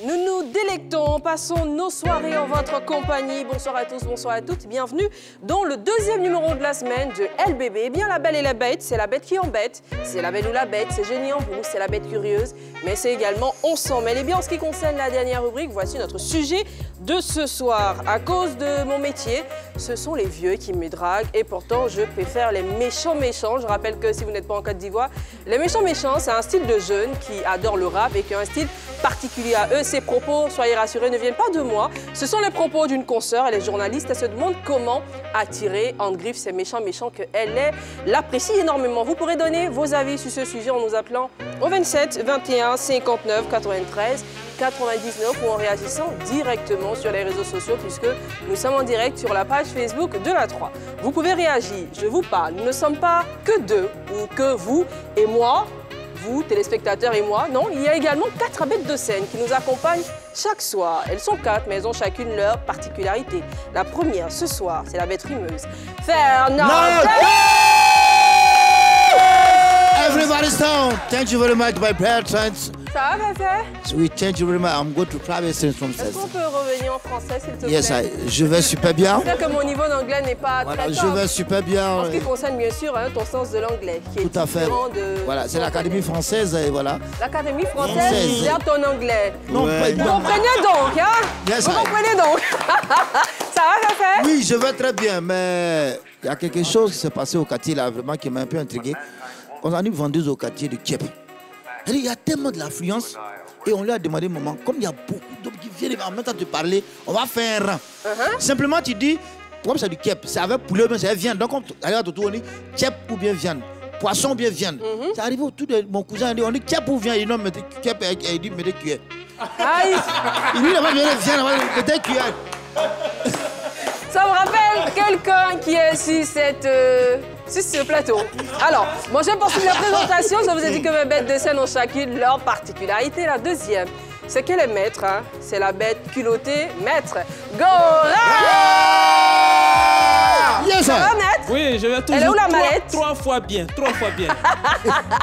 Nous nous délectons, passons nos soirées en votre compagnie. Bonsoir à tous, bonsoir à toutes. Bienvenue dans le deuxième numéro de la semaine de LBB. Eh bien, la belle et la bête, c'est la bête qui embête. C'est la belle ou la bête, c'est génie en vous, c'est la bête curieuse. Mais c'est également on s'en mêle. Eh bien, en ce qui concerne la dernière rubrique, voici notre sujet de ce soir. À cause de mon métier, ce sont les vieux qui me draguent. Et pourtant, je préfère les méchants. Je rappelle que si vous n'êtes pas en Côte d'Ivoire, les méchants, c'est un style de jeunes qui adorent le rap et qui ont un style particulier à eux. Ces propos, soyez rassurés, ne viennent pas de moi. Ce sont les propos d'une consoeur et les journalistes. Elle se demandent comment attirer en griffe ces méchants qu'elle l'apprécie énormément. Vous pourrez donner vos avis sur ce sujet en nous appelant au 27 21 59 93 99 ou en réagissant directement sur les réseaux sociaux puisque nous sommes en direct sur la page Facebook de la 3. Vous pouvez réagir, je vous parle. Nous ne sommes pas que deux ou que vous et moi. Vous, téléspectateurs et moi, non, il y a également 4 bêtes de scène qui nous accompagnent chaque soir. Elles sont 4, mais elles ont chacune leur particularité. La première, ce soir, c'est la bête rimeuse. Fernanda! Everybody's down. Thank you very much, my parents. Ça va, Féfé? Oui, thank you very much. I'm going to private lessons from Est-ce qu'on peut revenir en français, s'il te plaît? Yes, je vais super bien. C'est que mon niveau d'anglais n'est pas Voilà, très je top. vais super bien. En ce qui concerne, bien sûr, hein, ton sens de l'anglais, qui est Tout à fait. différent de... Voilà, c'est l'Académie française et voilà. L'Académie française gère ton anglais. Non, Ouais. Vous comprenez donc, hein? Yes, Vous comprenez donc? Ça va, Féfé? Oui, je vais très bien, mais il y a quelque chose qui s'est passé au quartier là, vraiment qui m'a un peu intrigué. On a une vendeuse au quartier de Kiev. Il y a tellement de l'affluence et on lui a demandé, maman, comme il y a beaucoup d'hommes qui viennent en même temps te parler, on va faire un rang. Simplement, tu dis, comme c'est du Kiev, c'est avec poulet ou bien c'est avec viande. Donc, on regarde autour, on dit Kiev ou bien viande. Poisson ou bien viande. C'est arrivé autour de mon cousin, on dit Kiev ou viande. Il dit non, mais Kiev, il dit, mais des cuillères. Aïe! Il dit, là-bas, viande, mais des cuillères. Ça me rappelle quelqu'un qui est sur ce plateau. Alors, moi je vais poursuivre la présentation. Je vous ai dit que mes bêtes de scène ont chacune leur particularité. La deuxième, c'est qu'elle est maître. Hein. C'est la bête culottée maître. Gora! Yes, Ça sir. va, maître? Oui, je vais toujours Elle est où la mallette? trois fois bien.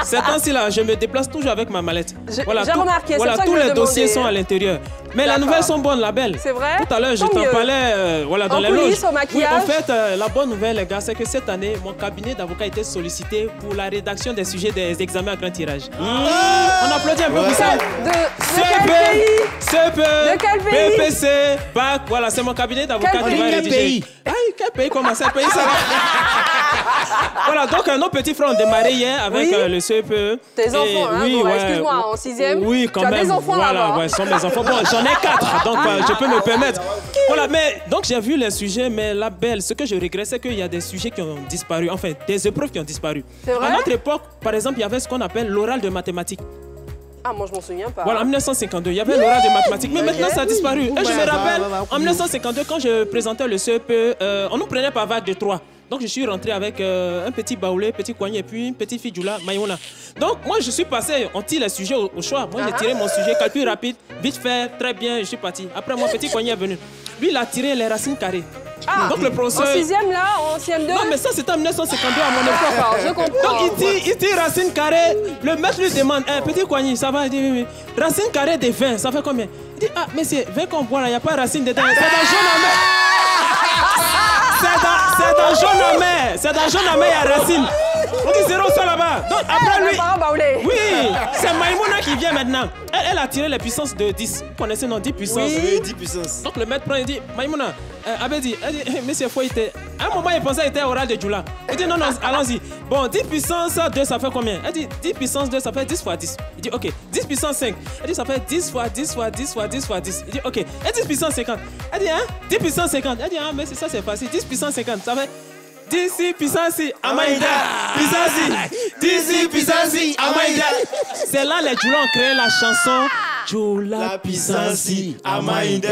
Ces temps-ci là, je me déplace toujours avec ma mallette. J'ai remarqué, c'est voilà, pour ça que tous je les me dossiers demandais. sont à l'intérieur. Mais D'accord. les nouvelles sont bonnes, la belle. C'est vrai? Tout à l'heure, je Tant t'en mieux. parlais voilà, dans En les coulisses, loges. au maquillage. Oui, en fait, la bonne nouvelle, les gars, c'est que cette année, mon cabinet d'avocat a été sollicité pour la rédaction des sujets des examens à grand tirage. On applaudit un peu pour ça. De quel pays? CP, De quel pays? BPC, BAC, voilà, c'est mon cabinet d'avocat Quel qui pays? va Quel rédiger. pays? Aïe, quel pays? Comment ça, pays ça? Voilà, donc nos petits frères ont démarré hier avec Oui. le CPE. Tes enfants, hein? Oui, Bon, ouais. excuse-moi, en 6e. Oui, quand tu même. as des enfants voilà, là-bas. ouais, ce sont mes enfants. Bon, j'en ai 4, donc je peux me permettre. Voilà, mais donc j'ai vu les sujets, mais la belle, ce que je regrette, c'est qu'il y a des sujets qui ont disparu, enfin, des épreuves qui ont disparu. C'est vrai? À notre époque, par exemple, il y avait ce qu'on appelle l'oral de mathématiques. Ah, moi je m'en souviens pas. Voilà, en 1952, il y avait l'oral de mathématiques, mais maintenant ça a disparu. Et je me rappelle, en 1952, quand je présentais le CEP, on nous prenait par vague de 3. Donc je suis rentré avec un petit baoulé, petit coignet, et puis une petite fille Djoula, Maïmouna. Donc moi je suis passé, on tire les sujets au choix. Moi j'ai tiré mon sujet, calcul rapide, vite fait, très bien, je suis parti. Après mon petit coignet est venu. Lui il a tiré les racines carrées. Ah, donc le professeur... en 6e là, en CM2? Non mais ça c'était en 1952 à mon époque. D'accord, je comprends. Donc il tire racine carrée, le maître lui demande, petit coignet, ça va? Il dit oui, oui. Racine carrée de 20, ça fait combien? Il dit, ah monsieur, 20 qu'on boit là, il n'y a pas racine dedans, c'est dans jaune en mer. C'est dans jaune en mer, c'est dans jaune en mer, il y a racine. On dit 0 ça là-bas. Donc après lui... Oui, c'est Maïmouna qui vient maintenant. Elle a tiré les puissances de 10. Vous connaissez, non? 10 puissances. Oui, 10 puissances. Donc le maître prend et dit, Maïmouna, elle dit, monsieur Foyte, à un moment il pensait qu'il était oral de Djoula. Il dit, non, allons-y. Bon, 10 puissance 2, ça fait combien? Elle dit, 10 puissance 2, ça fait 10 fois 10. Il dit, ok. 10 puissance 5. Elle dit, ça fait 10 fois 10 fois 10 fois 10 fois 10. Il dit, ok. Et 10 puissance 50. Elle dit, hein? 10 puissance 50. Elle dit, ah, mais ça c'est facile. 10 puissance 50, ça fait 10 puissance Amaïda. Puissance 10 puissance Amaïda. C'est là les Djoula ont créé la chanson Djoula puissance Amaïda.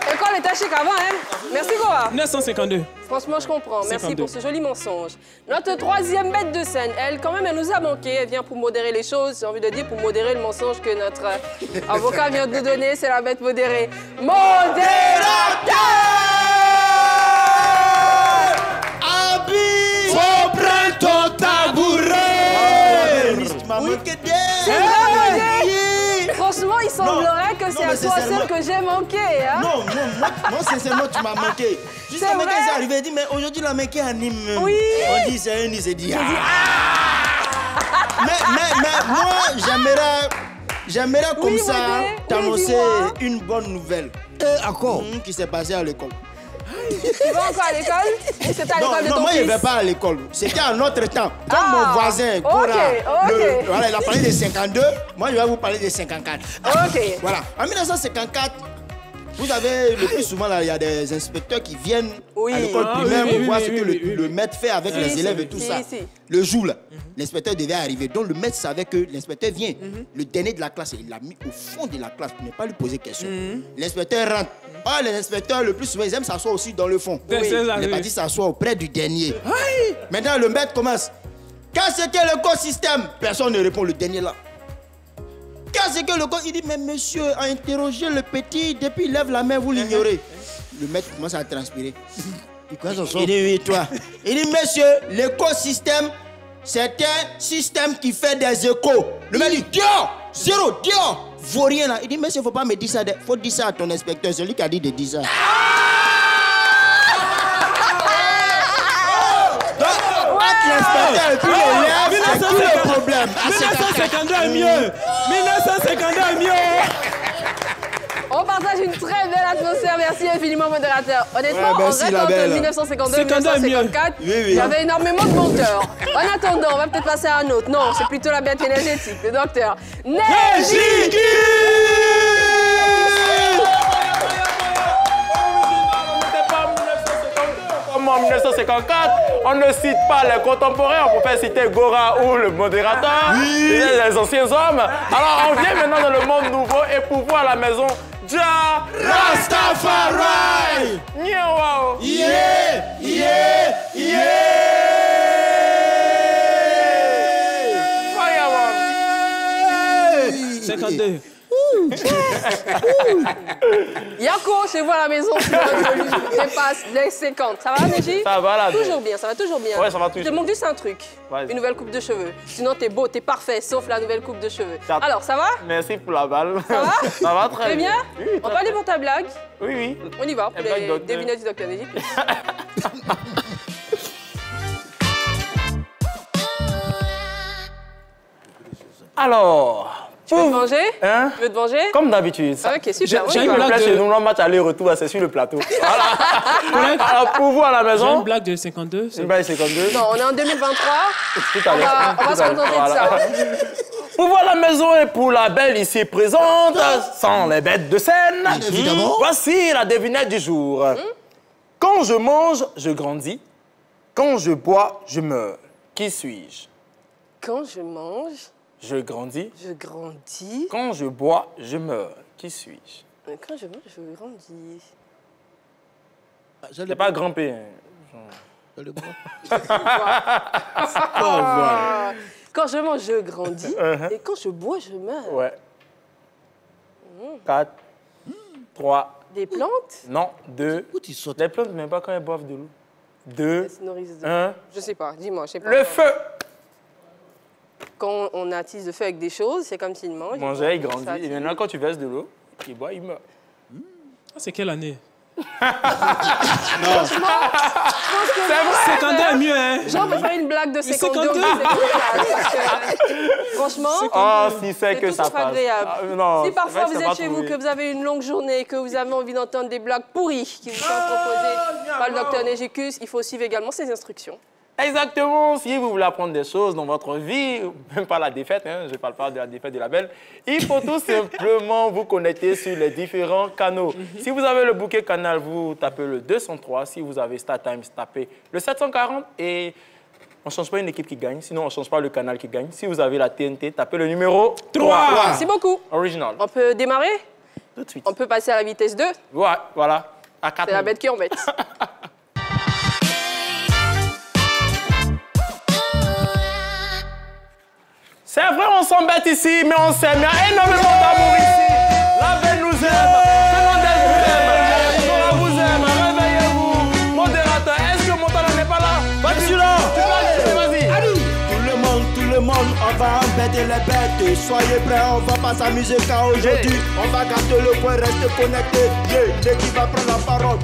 L'école était chic avant, hein? Merci, Goa. 1952. Franchement, je comprends. Merci 52. pour ce joli mensonge. Notre troisième bête de scène, elle, quand même, elle nous a manqué. Elle vient pour modérer les choses. J'ai envie de dire pour modérer le mensonge que notre avocat vient de nous donner. C'est la bête modérée. Modérateur! Abi, faut prendre ton tabouret. C'est vrai, il semblerait que c'est à toi seul que j'ai manqué. Hein? Non, sincèrement, tu m'as manqué. Jusqu'à maintenant, ils sont arrivés et dit, mais aujourd'hui, la mec qui anime. Oui. On dit, c'est un, il s'est dit, mais moi, j'aimerais comme ça t'annoncer une bonne nouvelle. Encore qui s'est passée à l'école. Tu vas encore à l'école? C'était à l'école de ton Non, moi, fils? je ne vais pas à l'école. C'était un autre temps. Comme mon voisin, Cora, voilà, il a parlé de 52. Moi, je vais vous parler de 54. Ok. Voilà. En 1954, vous avez le plus souvent, là, il y a des inspecteurs qui viennent à l'école primaire pour voir ce que le maître fait avec les élèves et tout ça. Le jour, là, l'inspecteur devait arriver. Donc, le maître savait que l'inspecteur vient. Le dernier de la classe, il l'a mis au fond de la classe pour ne pas lui poser question. L'inspecteur rentre. Ah, les inspecteurs, le plus souvent, ils aiment s'asseoir aussi dans le fond. Il est parti s'asseoir auprès du dernier. Maintenant, le maître commence. Qu'est-ce que l'écosystème? Personne ne répond, le dernier là. Qu'est-ce que le corps? Il dit, mais monsieur a interrogé le petit, depuis il lève la main, vous l'ignorez. Le maître commence à transpirer. Il dit, oui, toi. Il dit, monsieur, l'écosystème, c'est un système qui fait des échos. Le maître dit, dehors, zéro, dehors, vaut rien là. Il dit, monsieur, il ne faut pas me dire ça, il faut dire ça à ton inspecteur, c'est lui qui a dit de dire ça. L'inspecteur et puis l'élève, c'est tout le problème. 1952 est mieux. 1952 est mieux. On partage une très belle atmosphère. Merci infiniment, modérateur. Honnêtement, on reste entre 1952 et 1954. Il y avait énormément de monteurs. En attendant, on va peut-être passer à un autre. Non, c'est plutôt la bête énergétique, le docteur Nejiki. En 1954, on ne cite pas les contemporains, on peut citer Gora ou le modérateur, les anciens hommes. Alors on vient maintenant dans le monde nouveau et pour voir la maison Jah Rastafari. Wow. Yeah, yeah, yeah. 52. Yako, chez vous à la maison, dépasse les 50. Ça va, Neji? Ça va là. Toujours bien, ça va toujours bien. Ouais, ça va toujours. Je te manque juste un truc. Une nouvelle coupe de cheveux. Sinon, t'es beau, t'es parfait, sauf la nouvelle coupe de cheveux. Alors, ça va? Merci pour la balle. Ça va? Ça va très bien. Oui, on peut aller pour ta blague? Oui, oui. On y va, pour les devinettes du docteur Neji. Alors... Tu veux te venger? Hein? Tu veux te venger? Comme d'habitude. Ok, super. J'ai une blague chez nous, le match aller-retour, c'est sur le plateau. Voilà. Alors, pour vous à la maison... J'ai une blague de 52. Une blague de 52. Non, on est en 2023. Tout à l'heure. On va se contenter de ça. Pour voir la maison et pour la belle ici présente, sans les bêtes de scène, évidemment. Voici la devinette du jour. Quand je mange, je grandis. Quand je bois, je meurs. Qui suis-je? Quand je mange, je grandis. Je grandis. Quand je bois, je meurs. Qui suis-je? Quand je mange, je grandis. Je n'ai pas grimpé. Quand je mange, je grandis. Et quand je bois, je meurs. Ouais. 4, 3. Des plantes? Non, 2. Les plantes, même pas quand elles boivent de l'eau. 2, 1. Je sais pas, dis-moi, je sais pas. Le feu! Quand on attise le feu avec des choses, c'est comme s'il mange. Manger, il grandit. Et maintenant, quand tu verses de l'eau, il boit, il meurt. C'est quelle année? Non. C'est vrai. 52 est mieux, hein? Jean peut faire une blague de 52. Franchement, si c'est que ça passe. Agréable. Non, si parfois vous êtes chez vous, que vous avez une longue journée, que vous avez envie d'entendre des blagues pourries qui vous sont proposées par le docteur Nejicus, il faut suivre également ses instructions. Exactement. Si vous voulez apprendre des choses dans votre vie, même pas la défaite, hein, je ne parle pas de la défaite de la belle, il faut tout simplement vous connecter sur les différents canaux. Si vous avez le bouquet canal, vous tapez le 203. Si vous avez StarTimes, tapez le 740. Et on ne change pas une équipe qui gagne, sinon on ne change pas le canal qui gagne. Si vous avez la TNT, tapez le numéro 3. Merci beaucoup. Original. On peut démarrer? Tout de suite. On peut passer à la vitesse 2? Ouais, voilà. À 4. C'est la bête qui embête. C'est vrai, on s'embête ici, mais on s'aime. Il y a énormément d'amour ici. La belle nous aime. Fernandez vous aime. Nora vous aime. Réveillez-vous. Modérateur, est-ce que Montana n'est pas là? Vas-y, là. Vas-y. Tout le monde, on va en bête. bêtes et les bêtes. Soyez prêts, on va pas s'amuser car aujourd'hui, on va gâter le coin, restez connectés. L'équipe va prendre la parole.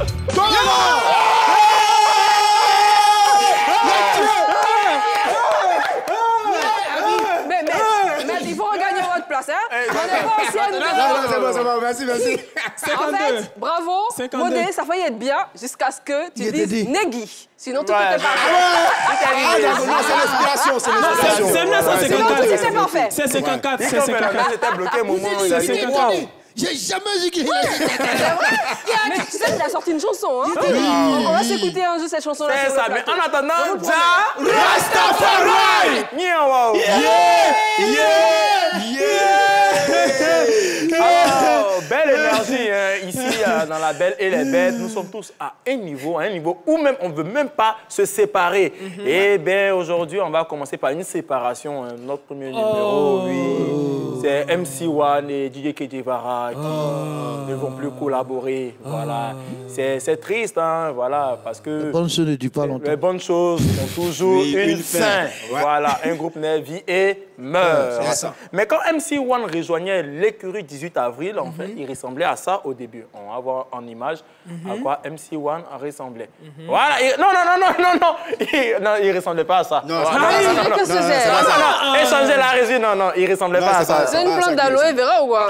Mais il faut regagner votre place, hein? On n'est pas ancienne. Non, c'est bon, merci. En fait, bravo, 52. Modé, ça faillit être bien jusqu'à ce que tu dises Negui. Sinon, tout Ouais. était parfait. Non, c'est l'inspiration, c'est l'inspiration. C'est 1954. Sinon, tout était parfait. C'est 54. Dès C'est qu'on 54. j'étais bloqué, au moment où il C'est a dit 54. waouh. J'ai jamais vu qu'il Mais tu sais qu'il a sorti une chanson, hein? On va s'écouter un jour cette chanson-là. C'est sur le ça, mais plateau. en attendant, Je Ja Rastafari! Nya, waouh. Alors, belle énergie hein, ici dans la Belle et les Bêtes. Nous sommes tous à un niveau où même on ne veut même pas se séparer. Et bien aujourd'hui, on va commencer par une séparation. Hein. Notre premier numéro, oui, c'est MC1 et DJ Kedjevara qui ne vont plus collaborer. Voilà. C'est triste, hein, voilà, parce que Bonne chose ne dure pas longtemps. les bonnes choses ont toujours une fin. Ouais. Voilà, un groupe naît, vit et meurt. C'est ça. Mais quand MC1 rejoignait l'écurie 18 avril, en fait, il ressemblait à ça au début. On va voir en image à quoi MC1 ressemblait. Voilà. Non, il ressemblait pas à ça. Non, Voilà. Qu'est-ce que c'est? Non, échanger la régie, non, il ressemblait Non, pas à c'est ça. pas C'est une plante d'aloe vera ou quoi?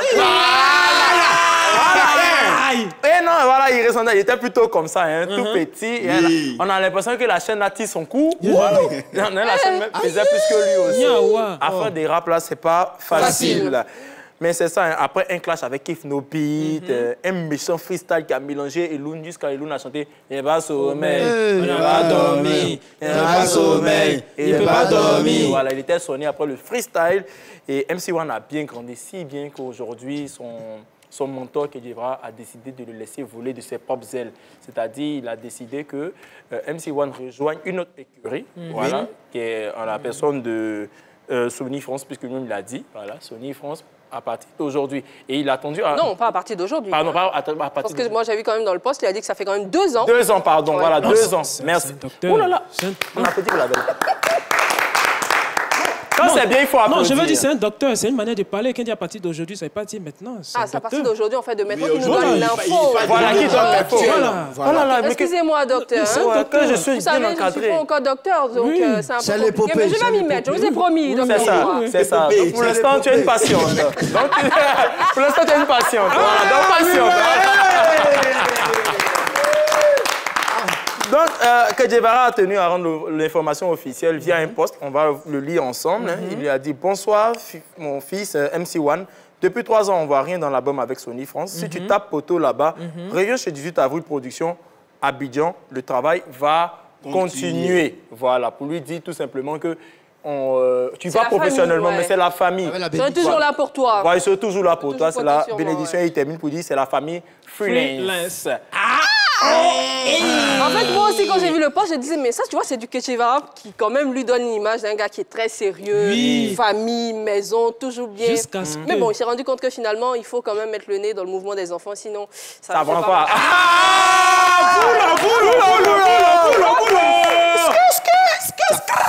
Et non, voilà, il ressemblait, il était plutôt comme ça, hein, tout petit. Et Oui. on a l'impression que la chaîne a tiré son coup. Voilà. La chaîne même faisait plus que lui aussi. Yawa. À faire des raps là, c'est pas facile. Mais c'est ça, hein, après un clash avec Kif No Beat, un méchant freestyle qui a mélangé Eloun jusqu'à Eloun a chanté Il va sommeil, il va dormir, il va sommeil, il peut pas dormir. Voilà, il était sonné après le freestyle et MC1 a bien grandi, si bien qu'aujourd'hui, son mentor Kedjevara a décidé de le laisser voler de ses propres ailes. C'est-à-dire, il a décidé que MC1 rejoigne une autre écurie, voilà, qui est en la personne de Sony France, puisque lui-même l'a dit, voilà, Sony France à partir d'aujourd'hui. Et il a attendu... Non, pas à partir d'aujourd'hui. Pardon, pas à partir Parce que moi, j'ai vu quand même dans le poste, il a dit que ça fait quand même 2 ans. 2 ans, pardon, Ouais. voilà, 2 ans. Merci. docteur. Oh là là, on applaudit pour la belle. Quand c'est bien, il faut applaudir. Non, je veux dire, c'est un docteur, c'est une manière de parler. Quand il dit à partir d'aujourd'hui, ça ne veut pas dire maintenant. Ah, c'est à partir d'aujourd'hui, en fait, de maintenant qu'il nous aujourd'hui, donne il l'info. Voilà, qui donne l'info. Voilà. Oh là là, mais Excusez-moi, docteur. C'est hein. un que je suis Vous bien savez, je ne suis encadré. pas encore docteur, donc Oui. c'est un peu C'est compliqué. l'épopée, Mais je vais c'est m'y mettre, je vous ai promis, C'est docteur. ça, Moura. c'est ça. Donc, pour l'instant, tu es une patiente. Donc, pour l'instant, tu es une patiente. Voilà, donc patiente. Donc, Kedjevara a tenu à rendre l'information officielle via un post. On va le lire ensemble. Hein. Il lui a dit « Bonsoir, mon fils MC1. Depuis 3 ans, on ne voit rien dans l'album avec Sony France. Si tu tapes poteau là-bas, reviens chez 18 avril Production, Abidjan. Le travail va continuer. » Voilà, pour lui dire tout simplement que tu vas la professionnellement, famille, ouais. mais c'est la famille. Ils sont toujours là pour toi. Ouais, ils sont toujours là pour toi. Toujours C'est la compter sur moi, bénédiction. ouais. Il termine pour dire c'est la famille freelance. En fait, moi aussi, quand j'ai vu le post, je disais, mais ça, tu vois, c'est du Kedjevara qui, quand même, lui donne une image d'un gars qui est très sérieux, Oui. famille, maison, toujours bien. Jusqu'à ce Mais que- bon, il s'est rendu compte que finalement, il faut quand même mettre le nez dans le mouvement des enfants, sinon ça Ça ne fait va pas pas.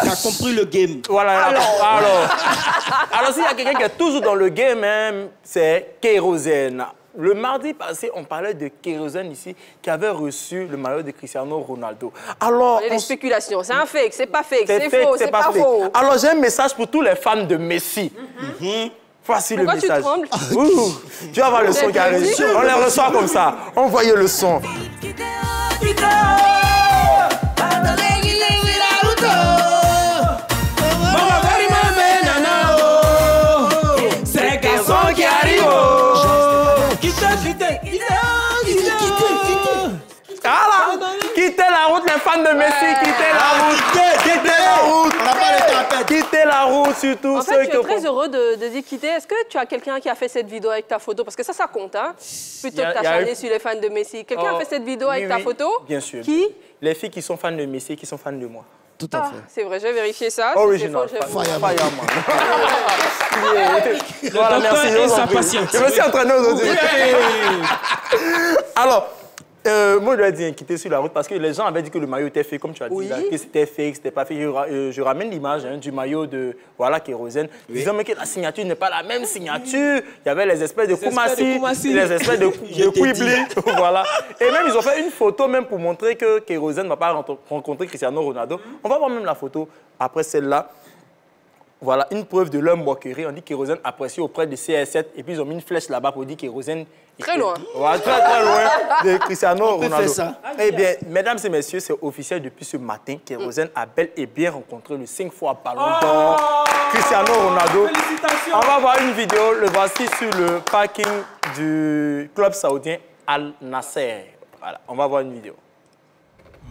Tu as compris le game. Voilà. Alors s'il y a quelqu'un qui est toujours dans le game, hein, c'est Kérosène. Le mardi passé, on parlait de Kérosène ici, qui avait reçu le maillot de Cristiano Ronaldo. Alors, Il y a des spéculations. C'est un fake, c'est pas fake, c'est fake, faux, c'est pas fake. faux. Alors, j'ai un message pour tous les fans de Messi. Voici Pourquoi le tu message. trembles? Ouh, tu vas voir le son qui arrive. On les reçoit comme ça. Envoyez le son. C'est garçon qui arrive. Voilà. Quittez la route, les fans de Messi. Quittez la route. Quittez la route. On n'a pas le temps à perdre. Quittez la route, surtout En ceux fait, tu es qui... très heureux de dire quitter. Est-ce que tu as quelqu'un qui a fait cette vidéo avec ta photo? Parce que ça compte, hein? Plutôt Il y a- que il y a t'acharner eu- sur les fans de Messi. Quelqu'un Oh, a fait cette vidéo avec oui, ta oui. photo? Bien sûr. Qui? Les filles qui sont fans de Messi et qui sont fans de moi. Tout à Ah, fait. c'est vrai, je vais vérifier ça. Si Original. c'est faux, je- Fireman. Voilà, docteur merci. et je vous en sa prie. patience. Je me suis entraîné aujourd'hui. Alors, Moi, je lui ai dit quitter sur la route parce que les gens avaient dit que le maillot était fait, comme tu as dit, là, que c'était fake, c'était pas fait. Je ramène l'image du maillot de Kérosène. Disant mais que la signature n'est pas la même signature. Il y avait les espèces de Koumassi, les espèces de Quibli. Voilà. Et même, ils ont fait une photo même pour montrer que Kérosène ne va pas rencontrer Cristiano Ronaldo. On va voir même la photo après celle-là. Voilà, une preuve de leur moquerie. On dit Kérosène apprécié auprès de CR7 et puis ils ont mis une flèche là-bas pour dire Kérosène. Très loin. Voilà, très loin de Cristiano Ronaldo. Eh bien, mesdames et messieurs, c'est officiel depuis ce matin. Kérosène a bel et bien rencontré le 5 fois Ballon d'Or Cristiano Ronaldo. Félicitations. On va voir une vidéo. Le voici sur le parking du club saoudien Al Nasser. Voilà, on va voir une vidéo.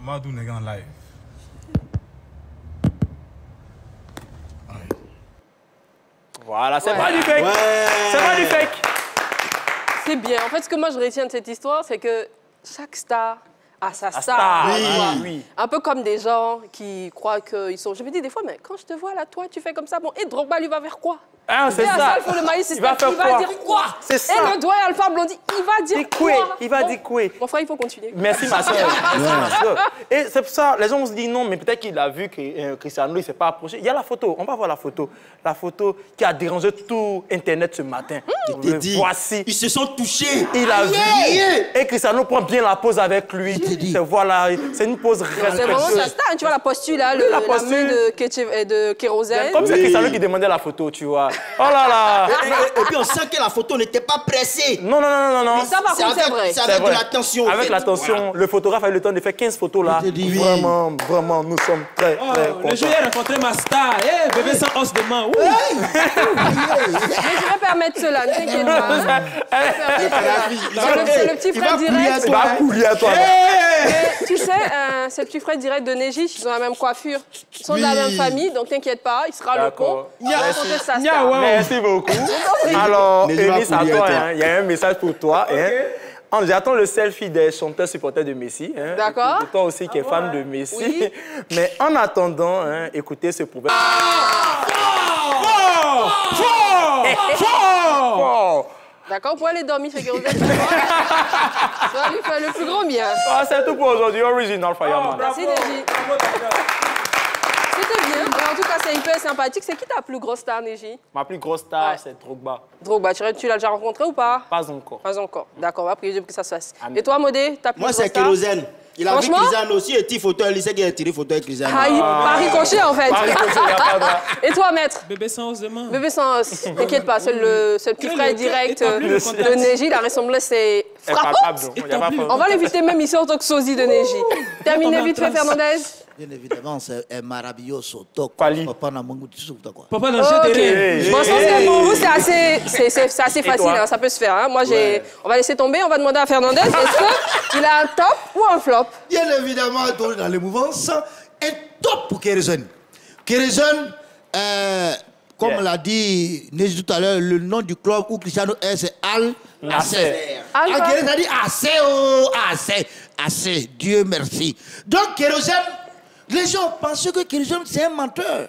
Madou n'est en live. Voilà, c'est pas du fake. C'est pas du fake. C'est bien. En fait, ce que moi je retiens de cette histoire, c'est que chaque star a sa star. Oui. Un peu comme des gens qui croient qu'ils sont... Je me dis des fois, mais quand je te vois là, toi, tu fais comme ça. Bon, et Drogba, lui, va vers quoi? Ah, c'est ça. Il va dire quoi? C'est ça. Et le doigt et Alpha Blondy, il va dire quoi? Il va dire quoi? Mon frère, il faut continuer. Merci, ma soeur. Et c'est pour ça, les gens se disent non, mais peut-être qu'il a vu que Cristiano ne s'est pas approché. Il y a la photo, on va voir la photo. La photo qui a dérangé tout Internet ce matin. Voici. Ils se sont touchés. Il a vu. Et Cristiano prend bien la pose avec lui. Voilà, c'est une pose respectueuse. C'est vraiment sa star. Tu vois la posture là, la main de Kérosène. Comme c'est Cristiano qui demandait la photo, tu vois. Oh là là. Et puis on sent que la photo n'était pas pressée. Non. Mais ça, par contre, c'est vrai. C'est avec de l'attention. Avec l'attention, le photographe a eu le temps de faire 15 photos là. Vraiment, nous sommes très contents. Le jour où j'ai rencontré ma star, bébé sans os de main. Mais je vais permettre cela, ne t'inquiète pas. C'est le petit frère direct. Il va couler à toi. Tu sais, c'est le petit frère direct de Neji, ils ont la même coiffure. Ils sont de la même famille, donc t'inquiète pas, il sera le con. Merci beaucoup. Alors, Eunice, à toi, il y a un message pour toi. J'attends le selfie des chanteurs supporters de Messi. D'accord. Toi aussi qui es fan de Messi. Oui. Mais en attendant, écoutez ce proverbe. D'accord, vous pouvez aller dormir chez Kérosène. Ça va lui faire le plus grand bien. C'est tout pour aujourd'hui. Original Fireman. Merci, Neji. C'était bien. Mais en tout cas, c'est hyper sympathique. C'est qui ta plus grosse star, Neji? Ma plus grosse star, c'est Drogba. Drogba, tu l'as déjà rencontré ou pas? Pas encore. Pas encore. D'accord, on va prier pour que ça se fasse. Et toi, Modé, ta plus grosse star? Moi, c'est Kérosène. Il a vu Cristiano aussi, et petit photo, il sait qu'il a tiré photo avec Cristiano. Par ricochet, en fait. Et toi, maître? Bébé sans os de main. Bébé sans os. T'inquiète pas, c'est le petit frère direct de Neji. La ressemblance, c'est frappante. On va l'inviter même ici en tant que sosie de Neji. Terminez vite fait, Fernandez. Bien évidemment, c'est un maravilloso toc. Papa n'a mangu de souffle, quoi. Papa n'a jamais de Bon, pour vous, c'est assez facile, hein, ça peut se faire. Moi, on va laisser tomber, on va demander à Fernandez, est-ce qu'il a un top ou un flop? Bien évidemment, dans les mouvances, un top pour Kérosène. Kérosène, comme l'a dit Neji tout à l'heure, le nom du club où Cristiano est, c'est Al Nasser. Kérosène a dit assez, Dieu merci. Donc Kérosène, les gens pensent que Kérosène c'est un menteur.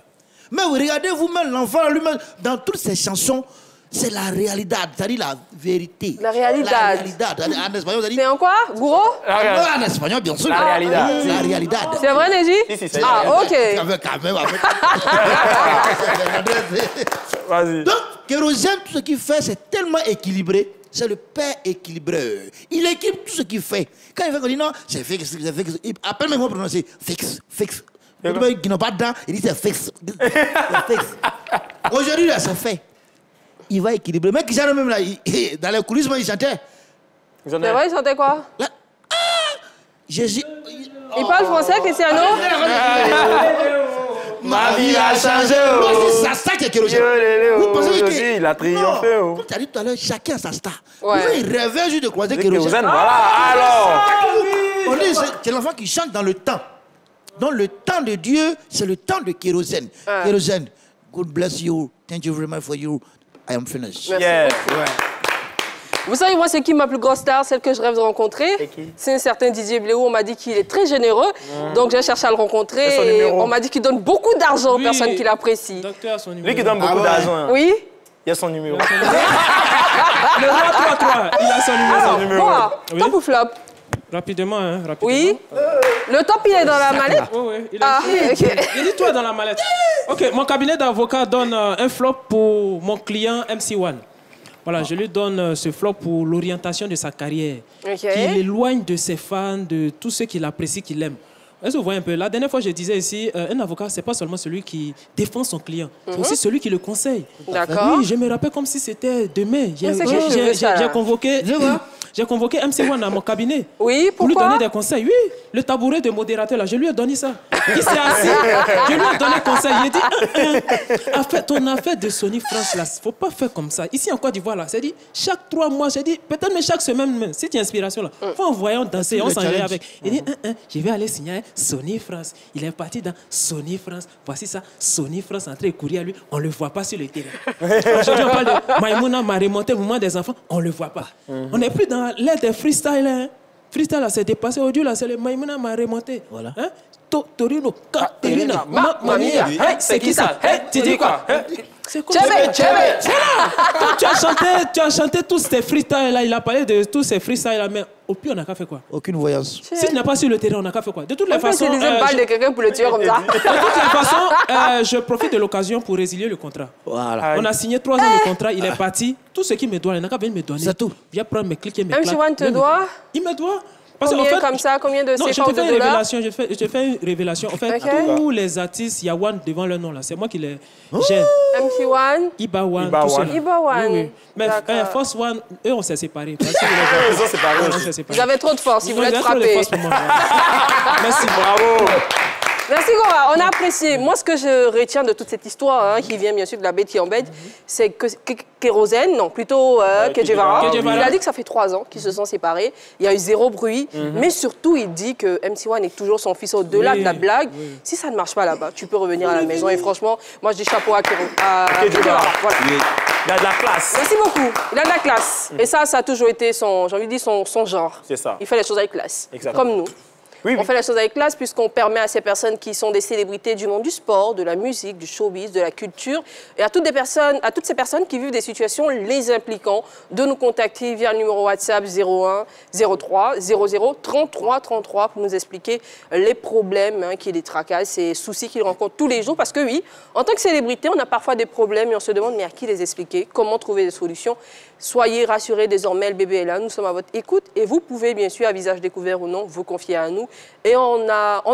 Mais regardez vous-même l'enfant lui-même, dans toutes ses chansons, c'est la réalité, c'est-à-dire la vérité. La réalité. En espagnol, c'est en quoi? Gouro? En espagnol, bien sûr. La réalité. La réalité. C'est vrai, Neji? Si, c'est ok. Vas-y. Donc, Kérosène, tout ce qu'il fait, c'est tellement équilibré. C'est le père équilibreur. Il équilibre tout ce qu'il fait. Quand il fait qu'on dit non, c'est fixe, c'est fixe. Après même, on prononcer fixe. Qui n'a pas de dents, il dit c'est fixe. Aujourd'hui, là, c'est fait. Il va équilibrer. Mais Cristiano même là, dans les coulisses, il chantait. C'est vrai, il chantait quoi? Là, Jésus. Il parle français, Cristiano? Ma vie a changé. C'est sa star qui est Kérosène. Vous pensez que il a triomphé. Comme tu as dit tout à l'heure, chacun a sa star. Il rêvait juste de croiser Kérosène. Kérosène. Voilà, alors. On dit c'est l'enfant qui chante dans le temps. Dans le temps de Dieu, c'est le temps de Kérosène. Kérosène, God bless you. Thank you very much for you. I am finished. Yeah. Vous savez, moi, c'est qui ma plus grosse star, celle que je rêve de rencontrer? C'est un certain Didier Bléou. On m'a dit qu'il est très généreux. Donc, j'ai cherché à le rencontrer. Et on m'a dit qu'il donne beaucoup d'argent aux personnes qu'il apprécie. Docteur, son numéro. Lui qui donne beaucoup d'argent. Oui? Il y a son numéro. Le roi 3-3, il a son numéro. Top ou flop? Rapidement, hein, rapidement. Oui. Le top, il est dans la mallette? Oui, il est ok. dit toi dans la mallette. Ok, mon cabinet d'avocat donne un flop pour mon client MC1. Voilà, je lui donne ce flop pour l'orientation de sa carrière. Qui l'éloigne de ses fans, de tous ceux qui l'apprécient, qui l'aiment. Est-ce que vous voyez un peu? La dernière fois, je disais ici, un avocat, ce n'est pas seulement celui qui défend son client, c'est aussi celui qui le conseille. D'accord. Oui, je me rappelle comme si c'était demain. J'ai convoqué MC1 à mon cabinet. Oui, pour lui donner des conseils. Oui, le tabouret de modérateur, là, je lui ai donné ça. Il s'est assis, je lui ai donné conseil. Il a dit, ton affaire de Sony France, là, il ne faut pas faire comme ça. Ici en Côte d'Ivoire, là, c'est dit, chaque 3 mois, j'ai dit, peut-être même chaque semaine, même, si tu as inspiration, là, faut envoyer, on danser, on s'enjaille avec. Il dit, je vais aller signer Sony France. Il est parti dans Sony France. Voici ça, Sony France, en train de courir à lui. On ne le voit pas sur le terrain. Aujourd'hui, on parle de Maïmouna m'a remonté au moment des enfants. On ne le voit pas. On n'est plus dans l'air des freestyle. Hein. Freestyle, là, c'est dépassé. Aujourd'hui, là, c'est le Maïmouna m'a remonté. Voilà. Hein? Torino, Caterina, Mamia. C'est qui ça? Tu dis quoi? C'est quoi? Tu as chanté tous ces freestyles là, il a parlé de tous ces freestyles là, mais au pire, on n'a qu'à faire quoi? Aucune voyance. Si tu n'es pas sur le terrain, on n'a qu'à faire quoi? De toutes les façons. Tu disais balle de quelqu'un pour le tuer comme ça. De toutes les façons, je profite de l'occasion pour résilier le contrat. Voilà. On a signé 3 ans de contrat, il est parti. Tout ce qui me doit, il n'a qu'à venir me donner. C'est tout. Viens prendre mes clics et mes claques. MC1 te doit? Il me doit. Parce combien en fait, comme ça? Combien de CFA de dollars? Je te fais une révélation. En fait, tous les artistes, il y a One devant leur nom là. C'est moi qui les gère. MC1? Iba One. Iba One. Oui. Mais Force One, eux, on s'est séparés. Ils ont séparés. Vous avez trop de force, ils voulaient te frapper. Merci. Bravo. Merci Gora, on a apprécié. Moi, ce que je retiens de toute cette histoire, qui vient bien sûr de la bête qui embête, c'est que Kérosène, non, plutôt Kedjevara, il a dit que ça fait 3 ans qu'ils se sont séparés. Il y a eu 0 bruit, mais surtout, il dit que MC1 est toujours son fils au-delà de la blague. Si ça ne marche pas là-bas, tu peux revenir à la maison. Et franchement, moi, je dis chapeau à Kedjevara. Voilà. Il a de la classe. Merci beaucoup. Il a de la classe. Et ça a toujours été son, j'ai envie de dire, son genre. C'est ça. Il fait les choses avec classe, comme nous. Oui, on fait les choses avec classe puisqu'on permet à ces personnes qui sont des célébrités du monde du sport, de la musique, du showbiz, de la culture et à toutes ces personnes qui vivent des situations les impliquant de nous contacter via le numéro WhatsApp 01 03 00 33 33 pour nous expliquer les problèmes qui les tracassent et soucis qu'ils rencontrent tous les jours. Parce que oui, en tant que célébrité, on a parfois des problèmes et on se demande mais à qui les expliquer, comment trouver des solutions. Soyez rassurés, désormais, le bébé est là, nous sommes à votre écoute et vous pouvez bien sûr, à visage découvert ou non, vous confier à nous. Et on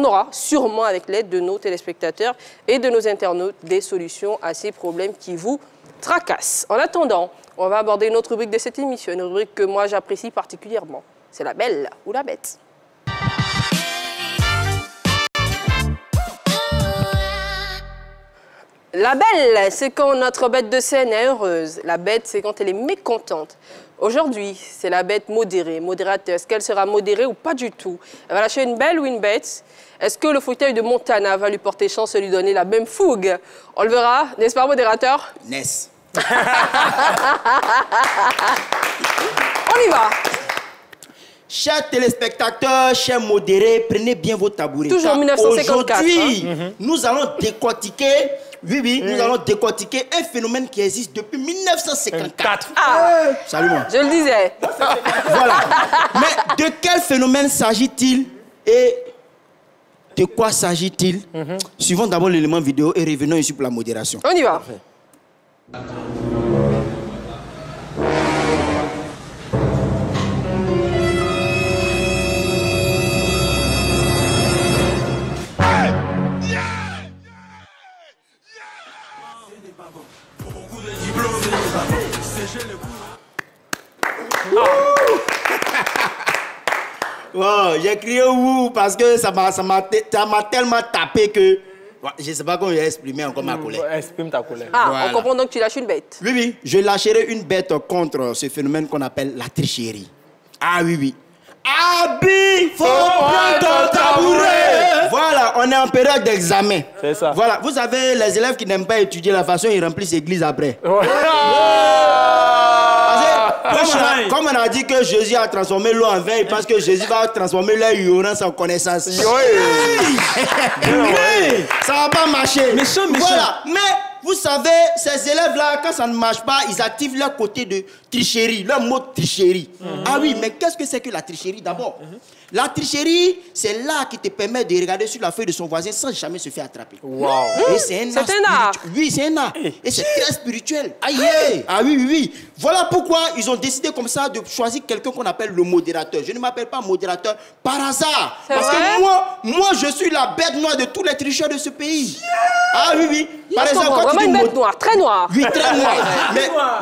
aura sûrement, avec l'aide de nos téléspectateurs et de nos internautes, des solutions à ces problèmes qui vous tracassent. En attendant, on va aborder une autre rubrique de cette émission, une rubrique que moi j'apprécie particulièrement. C'est la belle ou la bête. La belle, c'est quand notre bête de scène est heureuse. La bête, c'est quand elle est mécontente. Aujourd'hui, c'est la bête modérée, modérateur. Est-ce qu'elle sera modérée ou pas du tout? Elle va lâcher une belle ou une bête? Est-ce que le fauteuil de Montana va lui porter chance et lui donner la même fougue? On le verra, n'est-ce pas, modérateur? Ness. On y va. Chers téléspectateurs, chers modérés, prenez bien vos tabourets. Toujours 1954. Aujourd'hui, nous allons décortiquer... Oui, nous allons décortiquer un phénomène qui existe depuis 1954. Salut moi. Je le disais. Voilà. Mais de quel phénomène s'agit-il et de quoi s'agit-il? Suivons d'abord l'élément vidéo et revenons ici pour la modération. On y va. Parfait. Wow, j'ai crié ouh parce que ça m'a tellement tapé que je ne sais pas comment j'ai exprimé encore ma colère. Exprime ta colère. Voilà. On comprend donc que tu lâches une bête. Oui, je lâcherai une bête contre ce phénomène qu'on appelle la tricherie. Ah oui. Abi, faut prendre ton tabouret. Voilà, on est en période d'examen. C'est ça. Voilà, vous savez, les élèves qui n'aiment pas étudier, la façon ils remplissent l'église après. Comme on a dit que Jésus a transformé l'eau en vin, il pense que Jésus va transformer leur ignorance en connaissance. Ça va pas marcher. Méchant. Voilà, mais vous savez, ces élèves-là, quand ça ne marche pas, ils activent leur côté de tricherie, leur mode tricherie. Ah oui, mais qu'est-ce que c'est que la tricherie d'abord? La tricherie, c'est l'art qui te permet de regarder sur la feuille de son voisin sans jamais se faire attraper. Wow. Et c'est un art. Oui, c'est un art. Et c'est très spirituel. Aïe! Ah oui, oui, oui. Voilà pourquoi ils ont décidé comme ça de choisir quelqu'un qu'on appelle le modérateur. Je ne m'appelle pas modérateur par hasard. Parce que moi, je suis la bête noire de tous les tricheurs de ce pays. Ah oui, oui. Par exemple, quand vraiment une bête noire, très noire. Oui, très noire.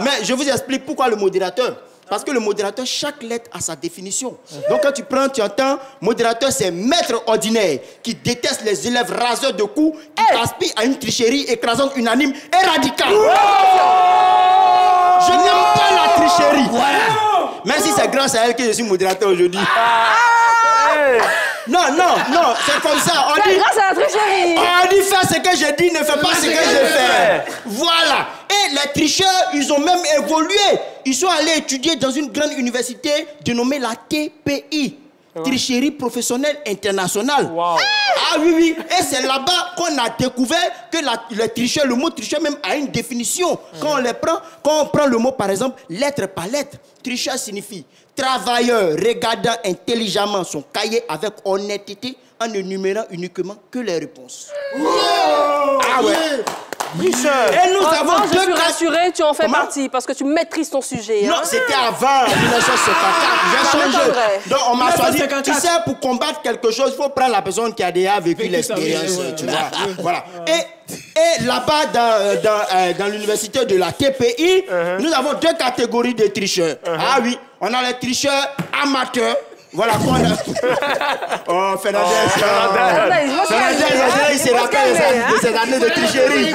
Mais je vous explique pourquoi le modérateur. Parce que le modérateur, chaque lettre a sa définition. Donc quand tu entends, modérateur, c'est maître ordinaire qui déteste les élèves raseurs de coups, qui aspirent à une tricherie écrasante, unanime et radicale. Je n'aime pas la tricherie. Voilà. Même si c'est grâce à elle que je suis modérateur aujourd'hui. Non, c'est comme ça. On dit, grâce à la tricherie. On dit fais ce que je dis, ne fais pas ce que je fais. Voilà. Et les tricheurs, ils ont même évolué. Ils sont allés étudier dans une grande université dénommée la TPI. Tricherie professionnelle internationale. Wow. Ah oui, oui. Et c'est là-bas qu'on a découvert que le tricheur, le mot tricheur même a une définition. Quand on prend le mot, par exemple, lettre par lettre, tricheur signifie travailleur regardant intelligemment son cahier avec honnêteté en énumérant uniquement que les réponses. Wow. Ah ouais. Et nous avons je suis rassuré, tu en fais partie parce que tu maîtrises ton sujet. Non, c'était avant 1954. J'ai changé. Donc on m'a choisi. Tu sais, pour combattre quelque chose, il faut prendre la personne qui a déjà vécu l'expérience. Tu vois. Voilà. Et là-bas, dans l'université de la TPI, nous avons deux catégories de tricheurs. Ah oui, on a les tricheurs amateurs. Voilà quoi. Oh, Fernandez. Il se rappelle de ces années de tricherie.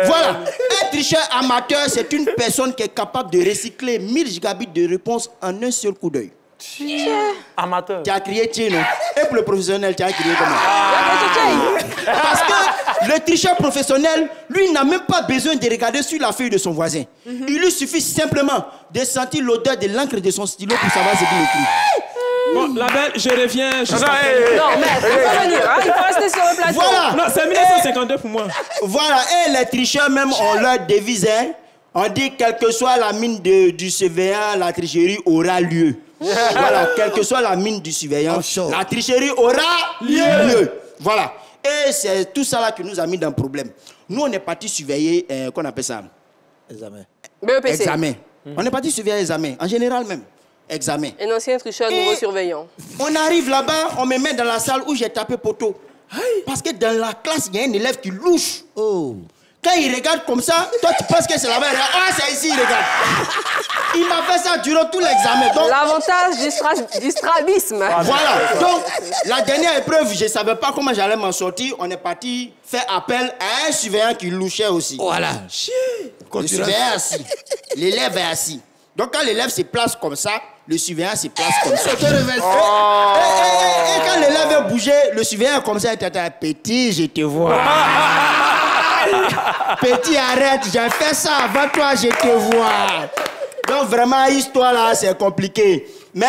Voilà. Un tricheur amateur, c'est une personne qui est capable de recycler 1000 gigabits de réponses en un seul coup d'œil. Amateur. Tu as crié tiens, non? Et pour le professionnel, tu as crié comment? Parce que le tricheur professionnel, lui, n'a même pas besoin de regarder sur la feuille de son voisin. Il lui suffit simplement de sentir l'odeur de l'encre de son stylo pour savoir ce qu'il écrit. Bon, la belle, je reviens. Non, mais il faut venir, hein, il faut rester sur le plateau. Voilà. Non, c'est 1952 pour moi. Voilà, et les tricheurs même ont leur devise, hein. On dit quelle que soit la mine du surveillant, la tricherie aura lieu. Voilà, quelle que soit la mine du surveillant, la tricherie aura lieu. Voilà. Et c'est tout ça là qui nous a mis dans le problème. Nous, on est parti surveiller, qu'on appelle ça? Examen. BEPC. Examen. On est parti surveiller examen, en général même. Examen. Un ancien tricheur, nouveau surveillant. On arrive là-bas, on me met dans la salle où j'ai tapé poteau. Parce que dans la classe, il y a un élève qui louche. Oh. Quand il regarde comme ça, toi tu penses que c'est là-bas. Ah, c'est ici, il regarde. Il m'a fait ça durant tout l'examen. L'avantage du strabisme. Voilà. Donc, la dernière épreuve, je ne savais pas comment j'allais m'en sortir. On est parti faire appel à un surveillant qui louchait aussi. Voilà. Le surveillant est assis. L'élève est assis. Donc, quand l'élève se place comme ça, le surveillant se place comme ça. Et quand l'élève veut bouger, le surveillant est comme ça. Petit, je te vois. Petit, arrête, j'ai fait ça avant toi, je te vois. Donc vraiment, histoire là, c'est compliqué. Mais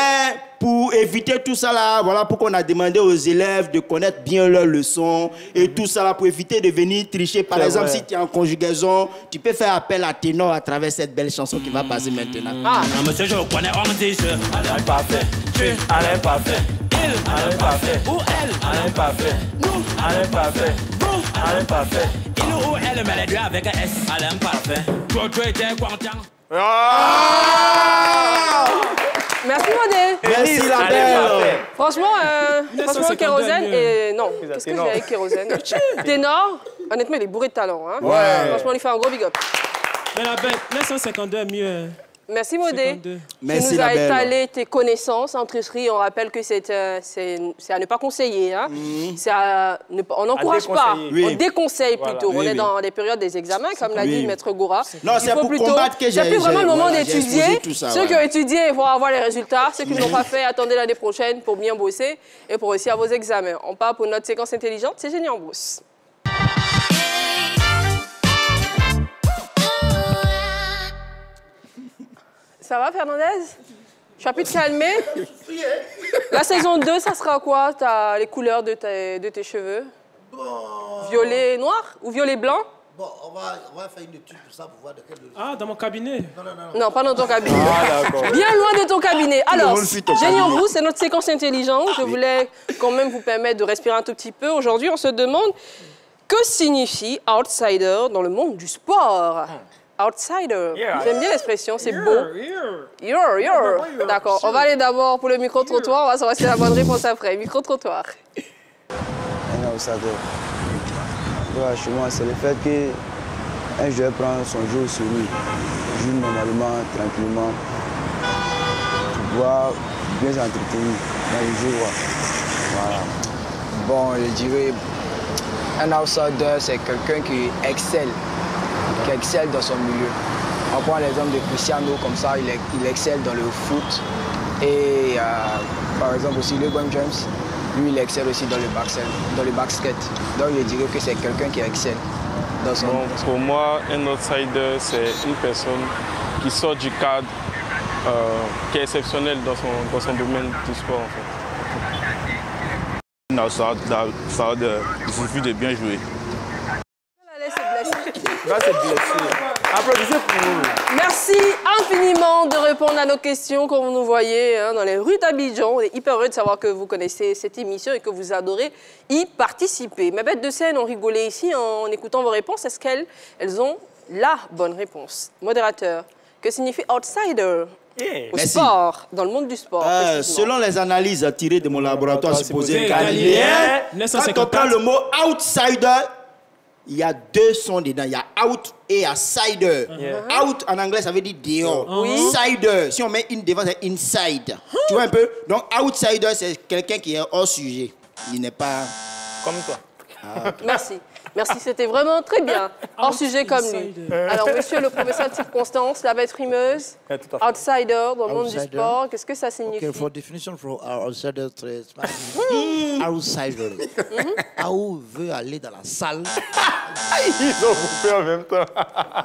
pour éviter tout ça là, voilà pourquoi on a demandé aux élèves de connaître bien leurs leçons et tout ça là, pour éviter de venir tricher. Par exemple, si tu es en conjugaison, tu peux faire appel à ténor à travers cette belle chanson qui va passer maintenant. Ah, monsieur, je connais, on dit je. Alain parfait, tu, Alain parfait. Il, Alain parfait. Ou elle, Alain parfait. nous, Alain parfait. vous, Alain parfait. il ou elle, mais les deux avec un S. Alain parfait. Toi, tu étais content. Merci, Modé. Merci la belle. Franchement, Kérosène et... Non, qu'est-ce que j'ai avec Kérosène? Ténor, honnêtement, il est bourré de talent. Hein? Ouais. Franchement, il fait un gros big up. Mais la bête, 1952 est mieux. Merci, Modé. Tu Merci nous la as belle. étalé tes connaissances en tricherie. On rappelle que c'est à ne pas conseiller. Hein? On n'encourage pas, Oui. on déconseille plutôt. Oui, on est oui. dans les périodes des examens, comme l'a dit Maître Goura. Non, c'est pour combattre que j'ai... C'est plus vraiment le moment d'étudier. Ceux Ceux qui ont étudié vont avoir les résultats. Ceux qui ne l'ont pas fait, attendez l'année prochaine pour bien bosser et pour réussir à vos examens. On part pour notre séquence intelligente. C'est Génie en Brousse. Ça va, Fernandez? Tu as pu te calmer? La saison 2, ça sera quoi? T'as les couleurs de tes cheveux? Violet noir ou violet blanc? Bon, on va faire une étude pour ça, pour voir de quel... Ah, dans mon cabinet? Non, pas dans ton cabinet. Ah, d'accord. Bien loin de ton cabinet. Alors, monde fuit au Génie en cabinet. vous, c'est notre séquence intelligente. Je voulais quand même vous permettre de respirer un tout petit peu. Aujourd'hui, on se demande que signifie outsider dans le monde du sport. Outsider. Yeah. J'aime bien l'expression, c'est beau. D'accord. On va aller d'abord pour le micro-trottoir. On va savoir si c'est la bonne réponse après. Micro-trottoir. Un outsider. Voilà, chez moi, c'est le fait qu'un joueur prend son jeu sur lui, joue normalement, tranquillement, pour pouvoir bien s'entretenir dans le jeu. Voilà. Bon, je dirais, un outsider, c'est quelqu'un qui excelle dans son milieu. On prend l'exemple de Cristiano, comme ça, il excelle dans le foot. Et par exemple aussi LeBron James, lui, il excelle aussi dans le basket. Donc, je dirais que c'est quelqu'un qui excelle dans son... Donc, pour moi, un outsider, c'est une personne qui sort du cadre, qui est exceptionnelle dans son domaine du sport, en fait. Un outsider, il suffit de bien jouer. Là, c'est blessé. Applaudissez pour nous. Merci infiniment de répondre à nos questions comme vous nous voyez dans les rues d'Abidjan. On est hyper heureux de savoir que vous connaissez cette émission et que vous adorez y participer. Mes bêtes de scène ont rigolé ici en écoutant vos réponses. Est-ce qu'elles ont la bonne réponse? Modérateur, que signifie outsider au sport, dans le monde du sport? Selon les analyses tirées de mon laboratoire supposé galiléen, quand on prend le mot outsider, il y a deux sons dedans. Il y a out et il y a cider. Out en anglais, ça veut dire dehors. Cider, si on met in devant, c'est inside. Tu vois un peu? Donc, outsider, c'est quelqu'un qui est hors sujet. Il n'est pas... Comme toi. Merci. Merci, c'était vraiment très bien. Hors sujet comme lui. Alors, monsieur le professeur Type Constance, la bête frimeuse, outsider dans le monde du sport, qu'est-ce que ça signifie? Okay, for definition for outsider, outsider. Où veut aller dans la salle. Ils ont coupé en même temps.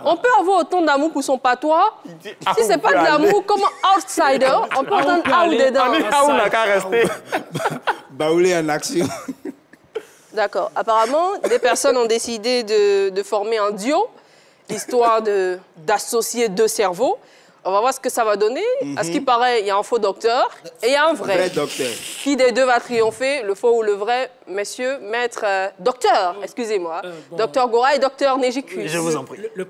On peut avoir autant d'amour pour son patois. Si c'est pas de l'amour, comme outsider, on peut entendre out dedans. On n'a qu'à rester. Baoulé en action. D'accord. Apparemment, des personnes ont décidé de former un duo, histoire d'associer deux cerveaux. On va voir ce que ça va donner. À ce qui paraît, il y a un faux docteur et il y a un vrai. Docteur. Qui des deux va triompher, le faux ou le vrai? Messieurs, maître docteur, excusez-moi. Docteur Gora et docteur Néjicus. Je vous en prie. Le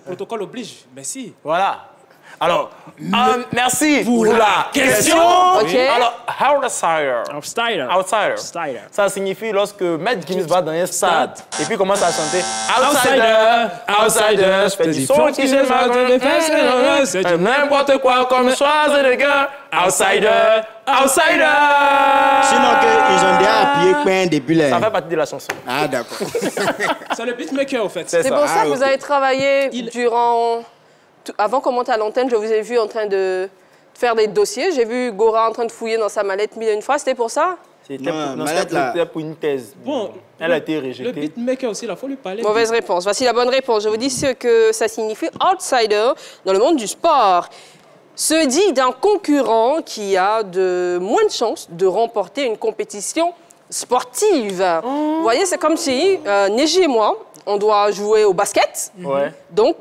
protocole oblige. Merci. Voilà. Alors, merci pour la question. Okay. Alors, outsider. Ça signifie lorsque Maître Gims va dans un stade et puis commence à chanter outsider, je fais du son qui chez ma c'est n'importe quoi comme choisir les gars. Outsider. Sinon ils ont déjà appuyé plein depuis les... Ça fait partie de la chanson. Ah, d'accord. C'est le beatmaker, au fait. C'est pour ça que vous avez travaillé durant... Avant qu'on monte à l'antenne, je vous ai vu en train de faire des dossiers. J'ai vu Gora en train de fouiller dans sa mallette mille et une fois. C'était pour ça? C'était pour une thèse. Bon, elle a été rejetée. Le beatmaker aussi, il faut lui parler. Mauvaise réponse. Voici la bonne réponse. Je vous dis ce que ça signifie outsider dans le monde du sport. Se dit d'un concurrent qui a de moins de chances de remporter une compétition sportive. Vous voyez, c'est comme si Neji et moi, on doit jouer au basket. Donc,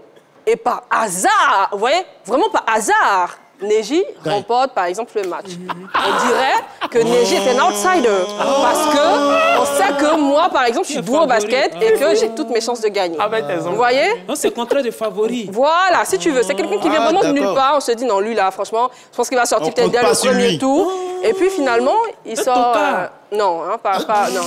et par hasard, vous voyez, vraiment par hasard, Neji remporte par exemple le match. On dirait que Neji est un outsider parce que on sait que moi, par exemple, je suis doué au basket et que j'ai toutes mes chances de gagner. Vous voyez? Non, c'est le contraire de favori. Voilà, si tu veux. C'est quelqu'un qui vient vraiment de nulle part. On se dit, non, lui là, franchement, je pense qu'il va sortir peut-être dès le premier tour. Et puis finalement, il sort... Non, hein, non.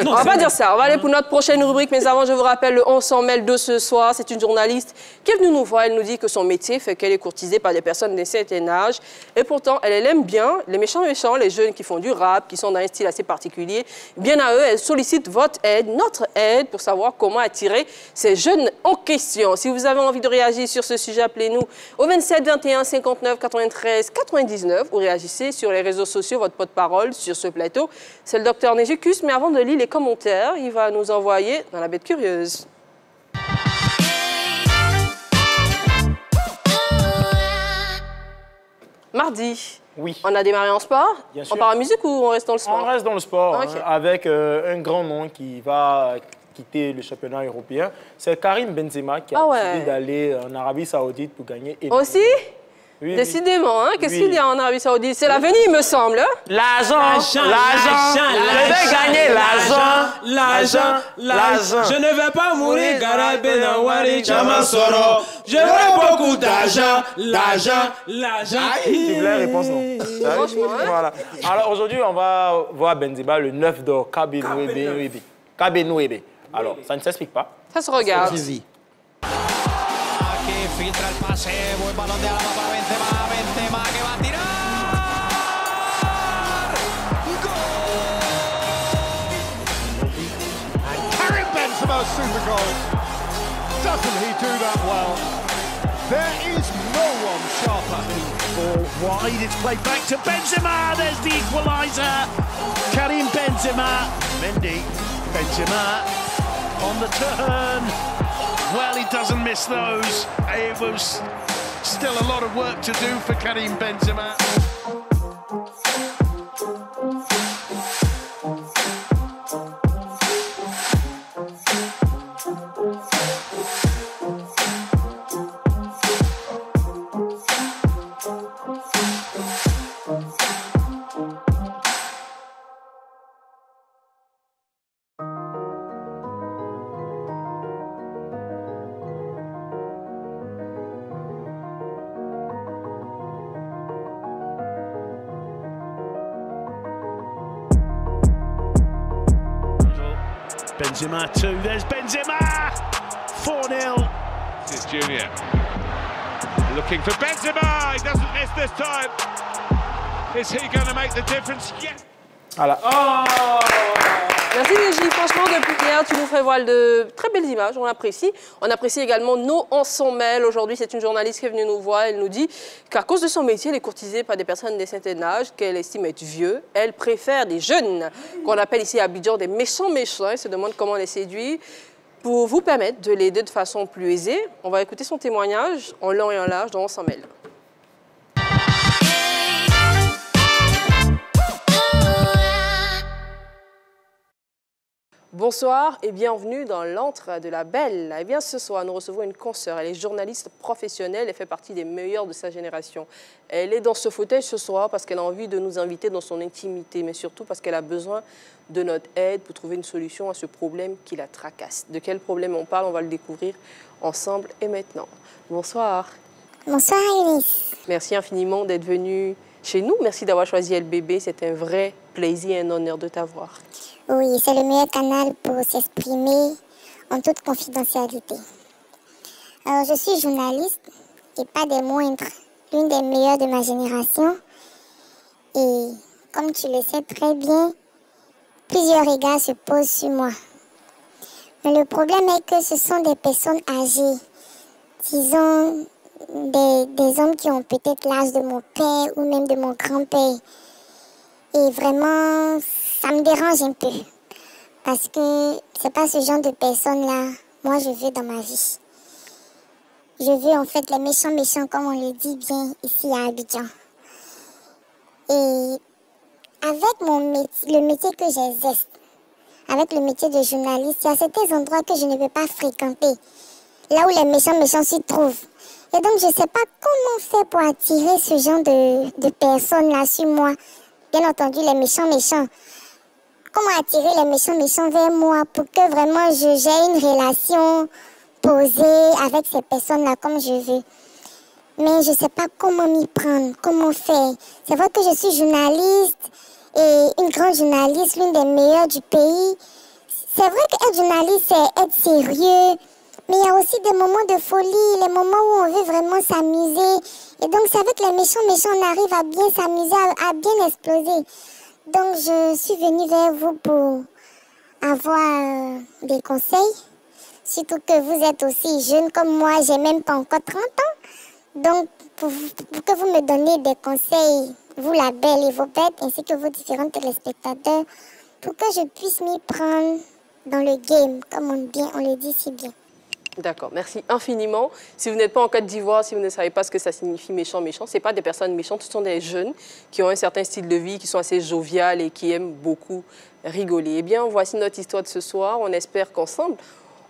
On va pas dire ça. On va aller pour notre prochaine rubrique. Mais avant, je vous rappelle le 1100 mail de ce soir. C'est une journaliste qui est venue nous voir. Elle nous dit que son métier fait qu'elle est courtisée par des personnes d'un certain âge. Et pourtant, elle aime bien les méchants, les jeunes qui font du rap, qui sont dans un style assez particulier. Bien à eux, elle sollicite votre aide, notre aide, pour savoir comment attirer ces jeunes en question. Si vous avez envie de réagir sur ce sujet, appelez-nous au 27 21 59 93 99 ou réagissez sur les réseaux sociaux, votre porte-parole sur ce plateau. C'est le docteur Néjicus, mais avant de lire les commentaires, il va nous envoyer dans la bête curieuse. Mardi, on a démarré en sport. On part en musique ou on reste dans le sport? On reste dans le sport, avec un grand nom qui va quitter le championnat européen. C'est Karim Benzema qui a décidé d'aller en Arabie Saoudite pour gagner. Aussi? Oui, décidément, hein? Qu'est-ce qu'il y a en Arabie Saoudite? C'est l'avenir, il me semble. L'argent. Je vais gagner l'argent. Je ne vais pas mourir, Garabé Nawari Chamasoro. Je veux beaucoup d'argent. L'argent. Tu voulais la réponse, non? Voilà. Alors aujourd'hui, on va voir Benzema, le 9 d'or, Kabenouébé. Alors, ça ne s'explique pas. Ça se regarde. Filtra el pase, buen balón de Alaba para Benzema que va a tirar. Goal! And Karim Benzema's super goal. Doesn't he do that well? There is no one sharper. Ball wide, it's played back to Benzema. There's the equaliser. Karim Benzema. Mendy, Benzema on the turn. Well, he doesn't miss those. It was still a lot of work to do for Karim Benzema. Benzema 2, there's Benzema! 4-0. This is Junior. Looking for Benzema, he doesn't miss this time. Is he going to make the difference? Yes! Voilà. Oh! Merci Légie, franchement depuis hier tu nous fais voir de très belles images, on apprécie. On apprécie également nos en son mail. Aujourd'hui c'est une journaliste qui est venue nous voir, elle nous dit qu'à cause de son métier, elle est courtisée par des personnes d'un certain âge qu'elle estime être vieux. Elle préfère des jeunes, qu'on appelle ici à Abidjan des méchants. Elle se demande comment les séduire pour vous permettre de l'aider de façon plus aisée. On va écouter son témoignage en long et en large dans On s'en mêle. Bonsoir et bienvenue dans l'antre de la belle. Eh bien, ce soir, nous recevons une consoeur. Elle est journaliste professionnelle et fait partie des meilleures de sa génération. Elle est dans ce fauteuil ce soir parce qu'elle a envie de nous inviter dans son intimité, mais surtout parce qu'elle a besoin de notre aide pour trouver une solution à ce problème qui la tracasse. De quel problème on parle, on va le découvrir ensemble et maintenant. Bonsoir. Bonsoir, Iris. Merci infiniment d'être venue chez nous. Merci d'avoir choisi LBB. C'est un vrai plaisir et un honneur de t'avoir. Oui, c'est le meilleur canal pour s'exprimer en toute confidentialité. Alors, je suis journaliste et pas des moindres, l'une des meilleures de ma génération. Et comme tu le sais très bien, plusieurs regards se posent sur moi. Mais le problème est que ce sont des personnes âgées, disons des hommes qui ont peut-être l'âge de mon père ou même de mon grand-père. Et vraiment, ça me dérange un peu. Parce que c'est pas ce genre de personnes-là, moi, je veux dans ma vie. Je veux en fait les méchants, comme on le dit bien ici à Abidjan. Et avec le métier que j'exerce, avec le métier de journaliste, il y a certains endroits que je ne peux pas fréquenter. Là où les méchants s'y trouvent. Et donc, je ne sais pas comment faire pour attirer ce genre de personnes-là sur moi. Bien entendu, les méchants. Comment attirer les méchants vers moi pour que vraiment j'ai une relation posée avec ces personnes-là comme je veux. Mais je ne sais pas comment m'y prendre, comment faire. C'est vrai que je suis journaliste et une grande journaliste, l'une des meilleures du pays. C'est vrai qu'être journaliste, c'est être sérieux. Mais il y a aussi des moments de folie, les moments où on veut vraiment s'amuser. Et donc, c'est avec les méchants, on arrive à bien s'amuser, à bien exploser. Donc, je suis venue vers vous pour avoir des conseils. Surtout que vous êtes aussi jeune comme moi, j'ai même pas encore 30 ans. Donc, pour que vous me donniez des conseils, vous la belle et vos bêtes, ainsi que vos différents téléspectateurs, pour que je puisse m'y prendre dans le game, comme on le dit si bien. D'accord, merci infiniment. Si vous n'êtes pas en Côte d'Ivoire, si vous ne savez pas ce que ça signifie méchant, ce n'est pas des personnes méchantes, ce sont des jeunes qui ont un certain style de vie, qui sont assez joviales et qui aiment beaucoup rigoler. Eh bien, voici notre histoire de ce soir. On espère qu'ensemble,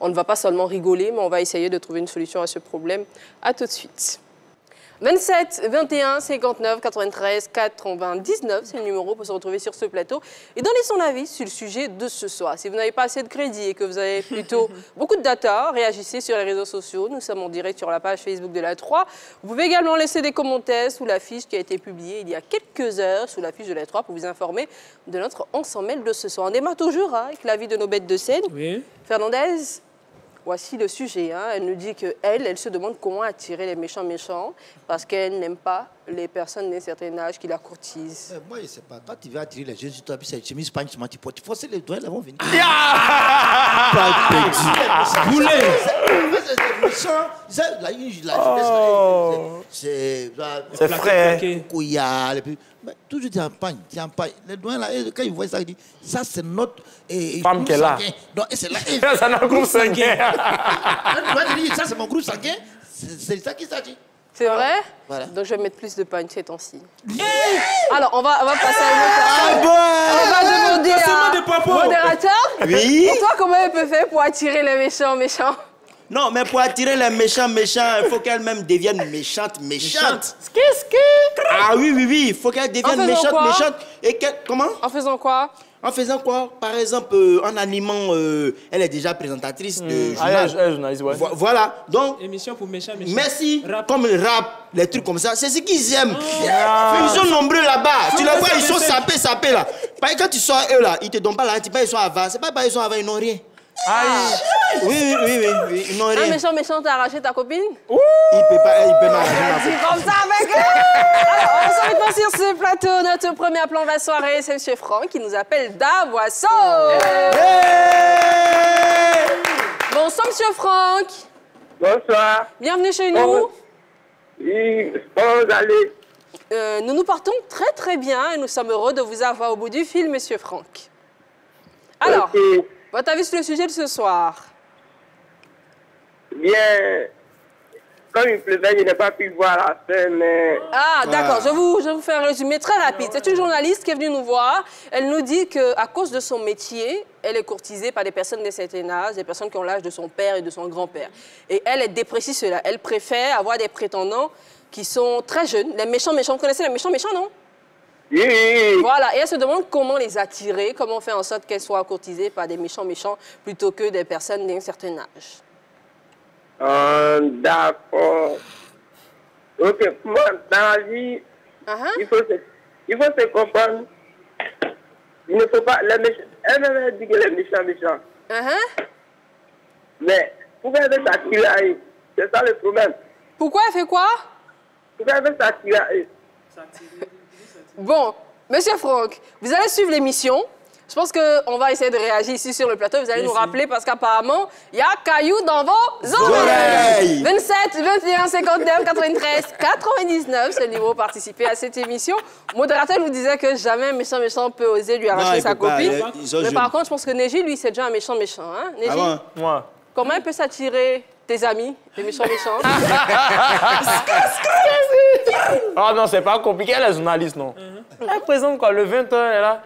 on ne va pas seulement rigoler, mais on va essayer de trouver une solution à ce problème. À tout de suite. 27 21 59 93 99, c'est le numéro pour se retrouver sur ce plateau et donner son avis sur le sujet de ce soir. Si vous n'avez pas assez de crédit et que vous avez plutôt beaucoup de data, réagissez sur les réseaux sociaux. Nous sommes en direct sur la page Facebook de la 3. Vous pouvez également laisser des commentaires sous la fiche qui a été publiée il y a quelques heures sous la fiche de la 3 pour vous informer de notre On s'en mêle de ce soir. On démarre toujours avec l'avis de nos bêtes de scène. Oui. Fernandez, voici le sujet. Elle nous dit qu'elle se demande comment attirer les méchants parce qu'elle n'aime pas les personnes d'un certain âge qui la courtisent. Moi, je ne sais pas. Toi, tu veux attirer les jeunes, tu as cette chemise, pas une chemise, tu peux forcer les doigts, ils vont venir. C'est frais. Toujours tu empaignes. Les doigts là, quand ils voient ça, ils disent ça c'est notre femme qui est là. Donc c'est là. Ça n'a groupe sanguin. Ça c'est mon groupe sanguin. C'est ça qui s'agit. C'est vrai? Voilà. Donc je vais mettre plus de pagne ces temps-ci. Alors on va passer à une autre personne. On va demander à modérateur. Oui. Pour toi, comment elle peut faire pour attirer les méchants? Non, mais pour attirer les méchants, il faut qu'elle-même devienne méchante. Qu'est-ce que? Ah oui, il faut qu'elle devienne méchante. Et comment? En faisant quoi? En faisant quoi? Par exemple, en animant, elle est déjà présentatrice de journal. Journaliste, ouais. Voilà, donc... Émission pour méchants. Merci, comme le rap, les trucs comme ça, c'est ce qu'ils aiment. Ils sont nombreux là-bas. Tu les vois, ils sont sapés là. Parce que quand tu sors eux là, ils te donnent pas la ils sont avant. C'est pas parce qu'ils sont avant, ils n'ont rien. Oui, ils n'ont rien. Un méchant t'a arraché ta copine? Il peut m'arracher ma copine. C'est comme ça avec eux. Alors, on se retrouve sur ce plateau. Notre premier plan de la soirée, c'est M. Franck qui nous appelle d'Aboisseau. Bonsoir, M. Franck. Bonsoir. Bienvenue chez nous. Oui, comment vous allez? Nous nous portons très très bien et nous sommes heureux de vous avoir au bout du fil, M. Franck. Alors, votre avis sur le sujet de ce soir? Bien, comme il pleuvait, je n'ai pas pu voir la scène, mais... Ah, d'accord. Je vais vous faire un résumé très rapide. C'est une journaliste qui est venue nous voir. Elle nous dit qu'à cause de son métier, elle est courtisée par des personnes d'un certain âge, des personnes qui ont l'âge de son père et de son grand-père. Et elle déprécie cela. Elle préfère avoir des prétendants qui sont très jeunes. Les méchants, vous connaissez les méchants, non? Oui. Voilà, et elle se demande comment les attirer, comment faire en sorte qu'elles soient courtisées par des méchants plutôt que des personnes d'un certain âge. D'accord. Ok, moi, dans la vie, il faut se comprendre. Il ne faut pas... Elle dit que les méchants. Mais pourquoi elle veut s'attirer? C'est ça le problème. Pourquoi elle fait quoi? Pourquoi elle veut s'attirer? Bon, Monsieur Franck, vous allez suivre l'émission. Je pense qu'on va essayer de réagir ici sur le plateau. Vous allez nous rappeler parce qu'apparemment, il y a cailloux dans vos oreilles. 27 21 59 93 99, c'est le numéro pour participer à cette émission. Le modérateur nous disait que jamais un méchant peut oser lui arracher sa copine. Mais par contre, je pense que Neji, lui, c'est déjà un méchant. Hein? Neji, moi. Comment elle peut s'attirer tes amis, les méchants? Ah non, c'est pas compliqué, elle est journaliste, non. Elle présente quoi, le 20h, elle est là.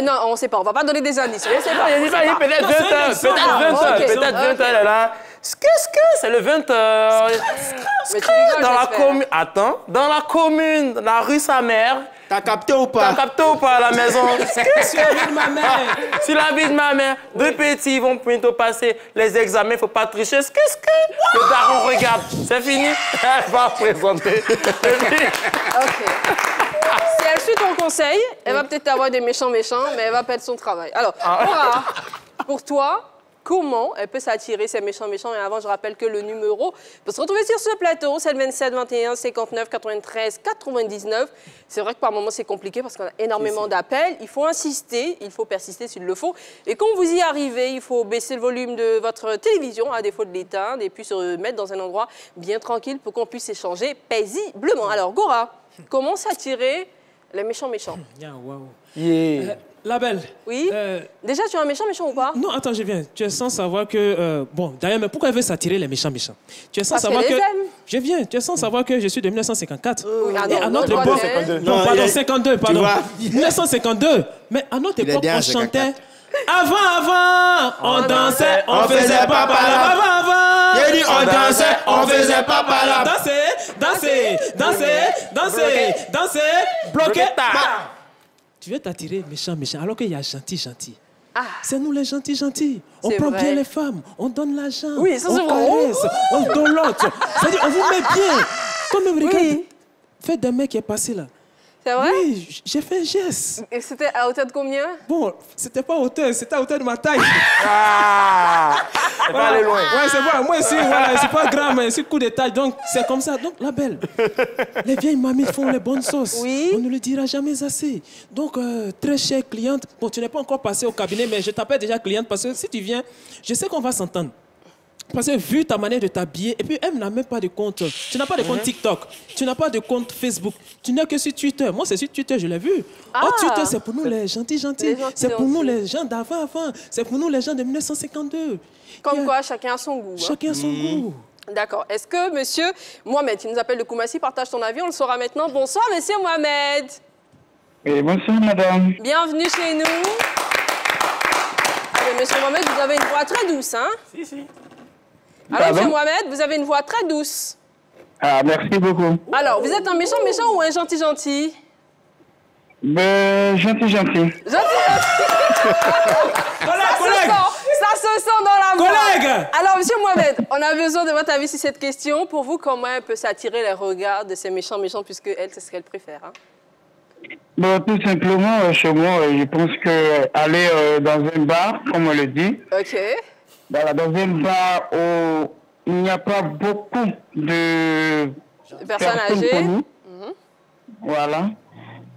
Non, on ne sait pas, on ne va pas donner des indices. Peut-être 20h, elle est là. C'est le 20h. Dans la commune. Attends, dans la commune, la rue sa mère. T'as capté ou pas? À la maison? Sur la vie de ma mère. Sur la vie de ma mère. Deux petits, ils vont bientôt passer les examens, il ne faut pas tricher. Le daron regarde. C'est fini. Elle va présenter. OK. Si elle suit ton conseil, elle va peut-être avoir des méchants, mais elle va perdre son travail. Alors, pour toi, comment elle peut s'attirer ces méchants? Et avant, je rappelle que le numéro peut se retrouver sur ce plateau, c'est le 27 21 59 93 99. C'est vrai que par moments, c'est compliqué parce qu'on a énormément d'appels. Il faut insister, il faut persister s'il le faut. Et quand vous y arrivez, il faut baisser le volume de votre télévision, à défaut de l'éteindre, et puis se mettre dans un endroit bien tranquille pour qu'on puisse échanger paisiblement. Alors, Gora, comment s'attirer les méchants? La belle. Oui. Déjà, tu es un méchant ou pas? Non, attends, je viens. Tu es sans savoir que... bon, d'ailleurs, mais pourquoi elle veut s'attirer les méchants? Tu es sans savoir que... Je viens. Tu es sans savoir que je suis de 1954. Oui, et à notre époque... Non, pardon, 52, pardon. 1952. Mais à notre époque, on chantait... Avant, on dansait, on faisait pas avant. Il dit on dansait, on faisait pas là. Danser, bloquer. Tu veux t'attirer méchant, alors qu'il y a gentil. C'est nous les gentils. On prend bien les femmes, on donne l'argent, oui, ça, on caresse, on donne l'autre. C'est-à-dire, on vous met bien. Comme le regarde, faites d'un mec qui est passé là. C'est vrai? Oui, j'ai fait un geste. Et c'était à hauteur de combien? Bon, c'était pas à hauteur, c'était à hauteur de ma taille. C'est pas aller loin. Ouais, c'est bon. Moi ici, voilà, c'est pas grave, mais c'est coup de taille. Donc, c'est comme ça. Donc, la belle, les vieilles mamies font les bonnes sauces. Oui. On ne le dira jamais assez. Donc, très chère cliente, bon, tu n'es pas encore passée au cabinet, mais je t'appelle déjà cliente parce que si tu viens, je sais qu'on va s'entendre. Parce que vu ta manière de t'habiller, et puis elle n'a même pas de compte. Tu n'as pas de compte TikTok, tu n'as pas de compte Facebook, tu n'es que sur Twitter. Moi, c'est sur Twitter, je l'ai vu. Twitter, c'est pour nous les gentils. C'est pour nous les gens d'avant. C'est pour nous les gens de 1952. Comme quoi, chacun a son goût. Chacun a son goût. D'accord. Est-ce que monsieur Mohamed, qui nous appelle de Koumassi, partage ton avis? On le saura maintenant. Bonsoir, monsieur Mohamed. Oui, bonsoir, madame. Bienvenue chez nous. Alors, monsieur Mohamed, vous avez une voix très douce, hein? Si. Alors, monsieur Mohamed, vous avez une voix très douce. Ah, merci beaucoup. Alors, vous êtes un méchant ou un gentil? Gentil. Ça se sent dans la voix. Alors, monsieur Mohamed, on a besoin de votre avis sur cette question. Pour vous, comment elle peut s'attirer les regards de ces méchants, puisque elle, c'est ce qu'elle préfère, hein? Bon, tout simplement, chez moi, je pense que aller dans un bar, comme on le dit. OK. Voilà, dans un bar où il n'y a pas beaucoup de personnes âgées. Voilà.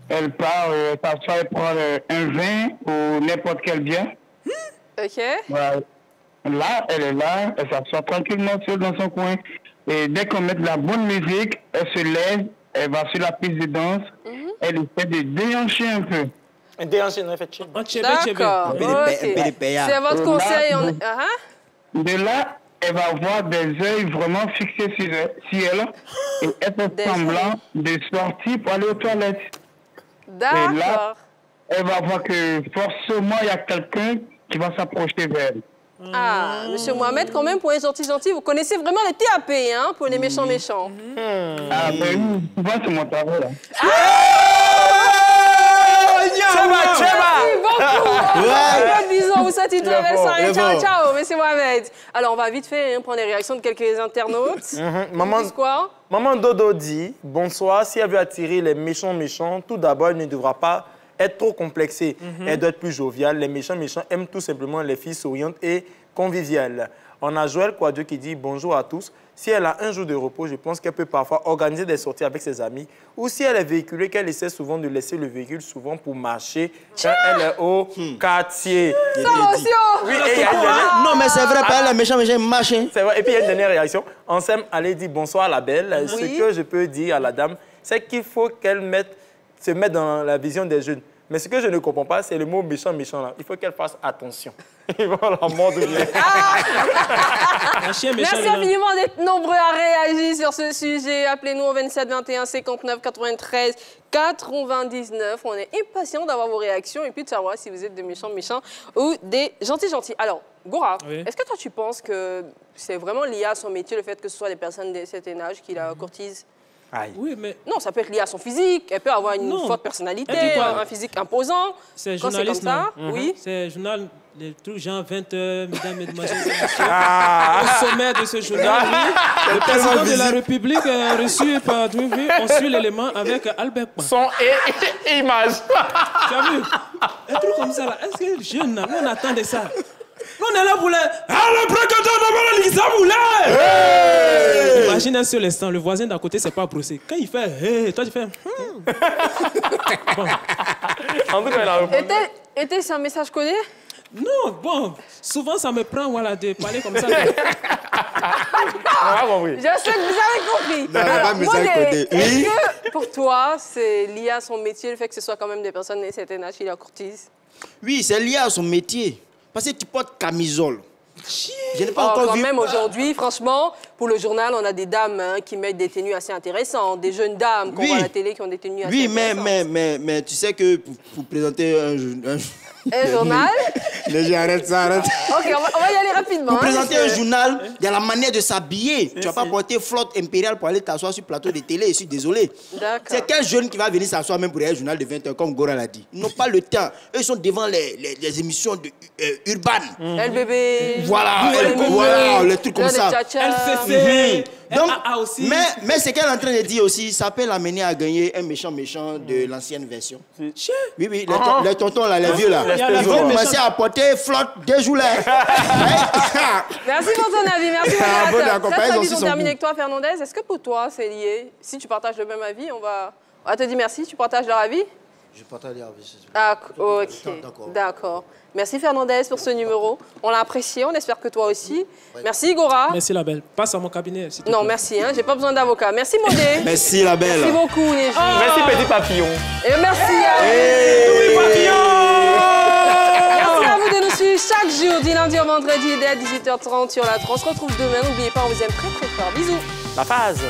Elle part, s'assoit et prend un vin ou n'importe quel bien. OK. Voilà. Là, elle est là, elle s'assoit tranquillement seule dans son coin. Et dès qu'on met de la bonne musique, elle se lève, elle va sur la piste de danse, elle essaie de déhancher un peu. Déhancher, non, effectivement. D'accord. C'est votre conseil. De là, elle va avoir des yeux vraiment fixés sur elle et elle fait semblant de sortir pour aller aux toilettes. D'accord. Et là, elle va voir que forcément, il y a quelqu'un qui va s'approcher vers elle. Ah, monsieur Mohamed, quand même, pour les gentils, vous connaissez vraiment les TAP, hein, pour les méchants. Ah, ben oui, souvent, c'est mon travail, là. Merci beaucoup. Bisous, vous souhaite une très belle soirée. Ciao, monsieur Mohamed. Alors, on va vite fait prendre les réactions de quelques internautes. Maman Dodo dit, bonsoir, si elle veut attirer les méchants, tout d'abord, elle ne devra pas être trop complexée. Elle doit être plus joviale. Les méchants aiment tout simplement les filles souriantes et conviviales. On a Joël Quadio qui dit bonjour à tous. Si elle a un jour de repos, je pense qu'elle peut parfois organiser des sorties avec ses amis. Ou si elle est véhiculée, qu'elle essaie souvent de laisser le véhicule souvent pour marcher quand elle est au quartier. Oui, non, mais c'est vrai, pas elle est méchant, machin. C'est vrai. Et puis il y a une dernière réaction. Ansem allait dire bonsoir à la belle. Ce que je peux dire à la dame, c'est qu'il faut qu'elle se mette dans la vision des jeunes. Mais ce que je ne comprends pas, c'est le mot méchant là. Il faut qu'elle fasse attention. Ils vont la mordre bien. Merci infiniment d'être nombreux à réagir sur ce sujet. Appelez-nous au 27 21 59 93 99. On est impatients d'avoir vos réactions et puis de savoir si vous êtes des méchants ou des gentils. Alors, Gora, est-ce que toi tu penses que c'est vraiment lié à son métier, le fait que ce soit des personnes de certain âge qui la courtisent? Oui, mais... Non, ça peut être lié à son physique. Elle peut avoir une forte personnalité, un physique imposant. C'est journaliste, comme ça, oui. C'est journal, les trucs genre 20h, mesdames, mesdemoiselles, messieurs. Au sommet de ce journal, le président de la République reçu par Drouvi, on suit l'élément avec Albert Pan. Son et image. Tu as vu? Un truc comme ça, là. Est-ce que les jeunes, nous, on attendait ça? On est là pour les... Imagine un seul instant, le voisin d'à côté, c'est pas brossé. Quand il fait hey, toi tu fais Bon. En tout cas, il a répondu. Était-ce un message codé? Non, bon, souvent ça me prend de parler comme ça. On a compris. Je sais que vous avez compris. Alors, est-ce que pour toi, c'est lié à son métier, le fait que ce soit quand même des personnes de certain âge qui la courtisent? Oui, c'est lié à son métier. Parce que tu portes camisole. Je n'ai pas encore quand vu... même, aujourd'hui, franchement, pour le journal, on a des dames qui mettent des tenues assez intéressantes. Des jeunes dames qu'on voit à la télé qui ont des tenues assez intéressantes. Oui, mais tu sais que pour présenter un journal. Arrête ça, arrête. Ok, on va y aller rapidement. Pour présenter un journal, il y a la manière de s'habiller. Tu ne vas pas porter flotte impériale pour aller t'asseoir sur le plateau de télé. Je suis désolé. C'est quel jeune qui va venir s'asseoir même pour un journal de 20h, comme Gora l'a dit. Ils n'ont pas le temps. Eux, ils sont devant les émissions urbaines. LBB. Voilà, les trucs comme ça. LCC. Donc, mais ce qu'elle est en train de dire aussi, ça peut l'amener à gagner un méchant de l'ancienne version. Oui, les tontons là, les vieux là. Ils vont commencer à porter flotte déjoulée. Merci pour ton avis, merci pour ton avis. On termine avec toi, Fernandez. Est-ce que pour toi, c'est lié? Si tu partages le même avis, on va te dire merci. Tu partages leur avis? Je partage leur avis. Ah, ok. D'accord. Merci Fernandez pour ce numéro. On l'a apprécié, on espère que toi aussi. Oui. Merci Gora. Merci la belle. Passe à mon cabinet. Non, merci, hein, j'ai pas besoin d'avocat. Merci Modé. Merci la belle. Merci beaucoup Néji. Merci Petit Papillon. Et merci à Petit Papillon. Merci à vous de nous suivre chaque jour, du lundi au vendredi dès 18h30 sur la 3. On se retrouve demain. N'oubliez pas, on vous aime très très fort. Bisous. La phase.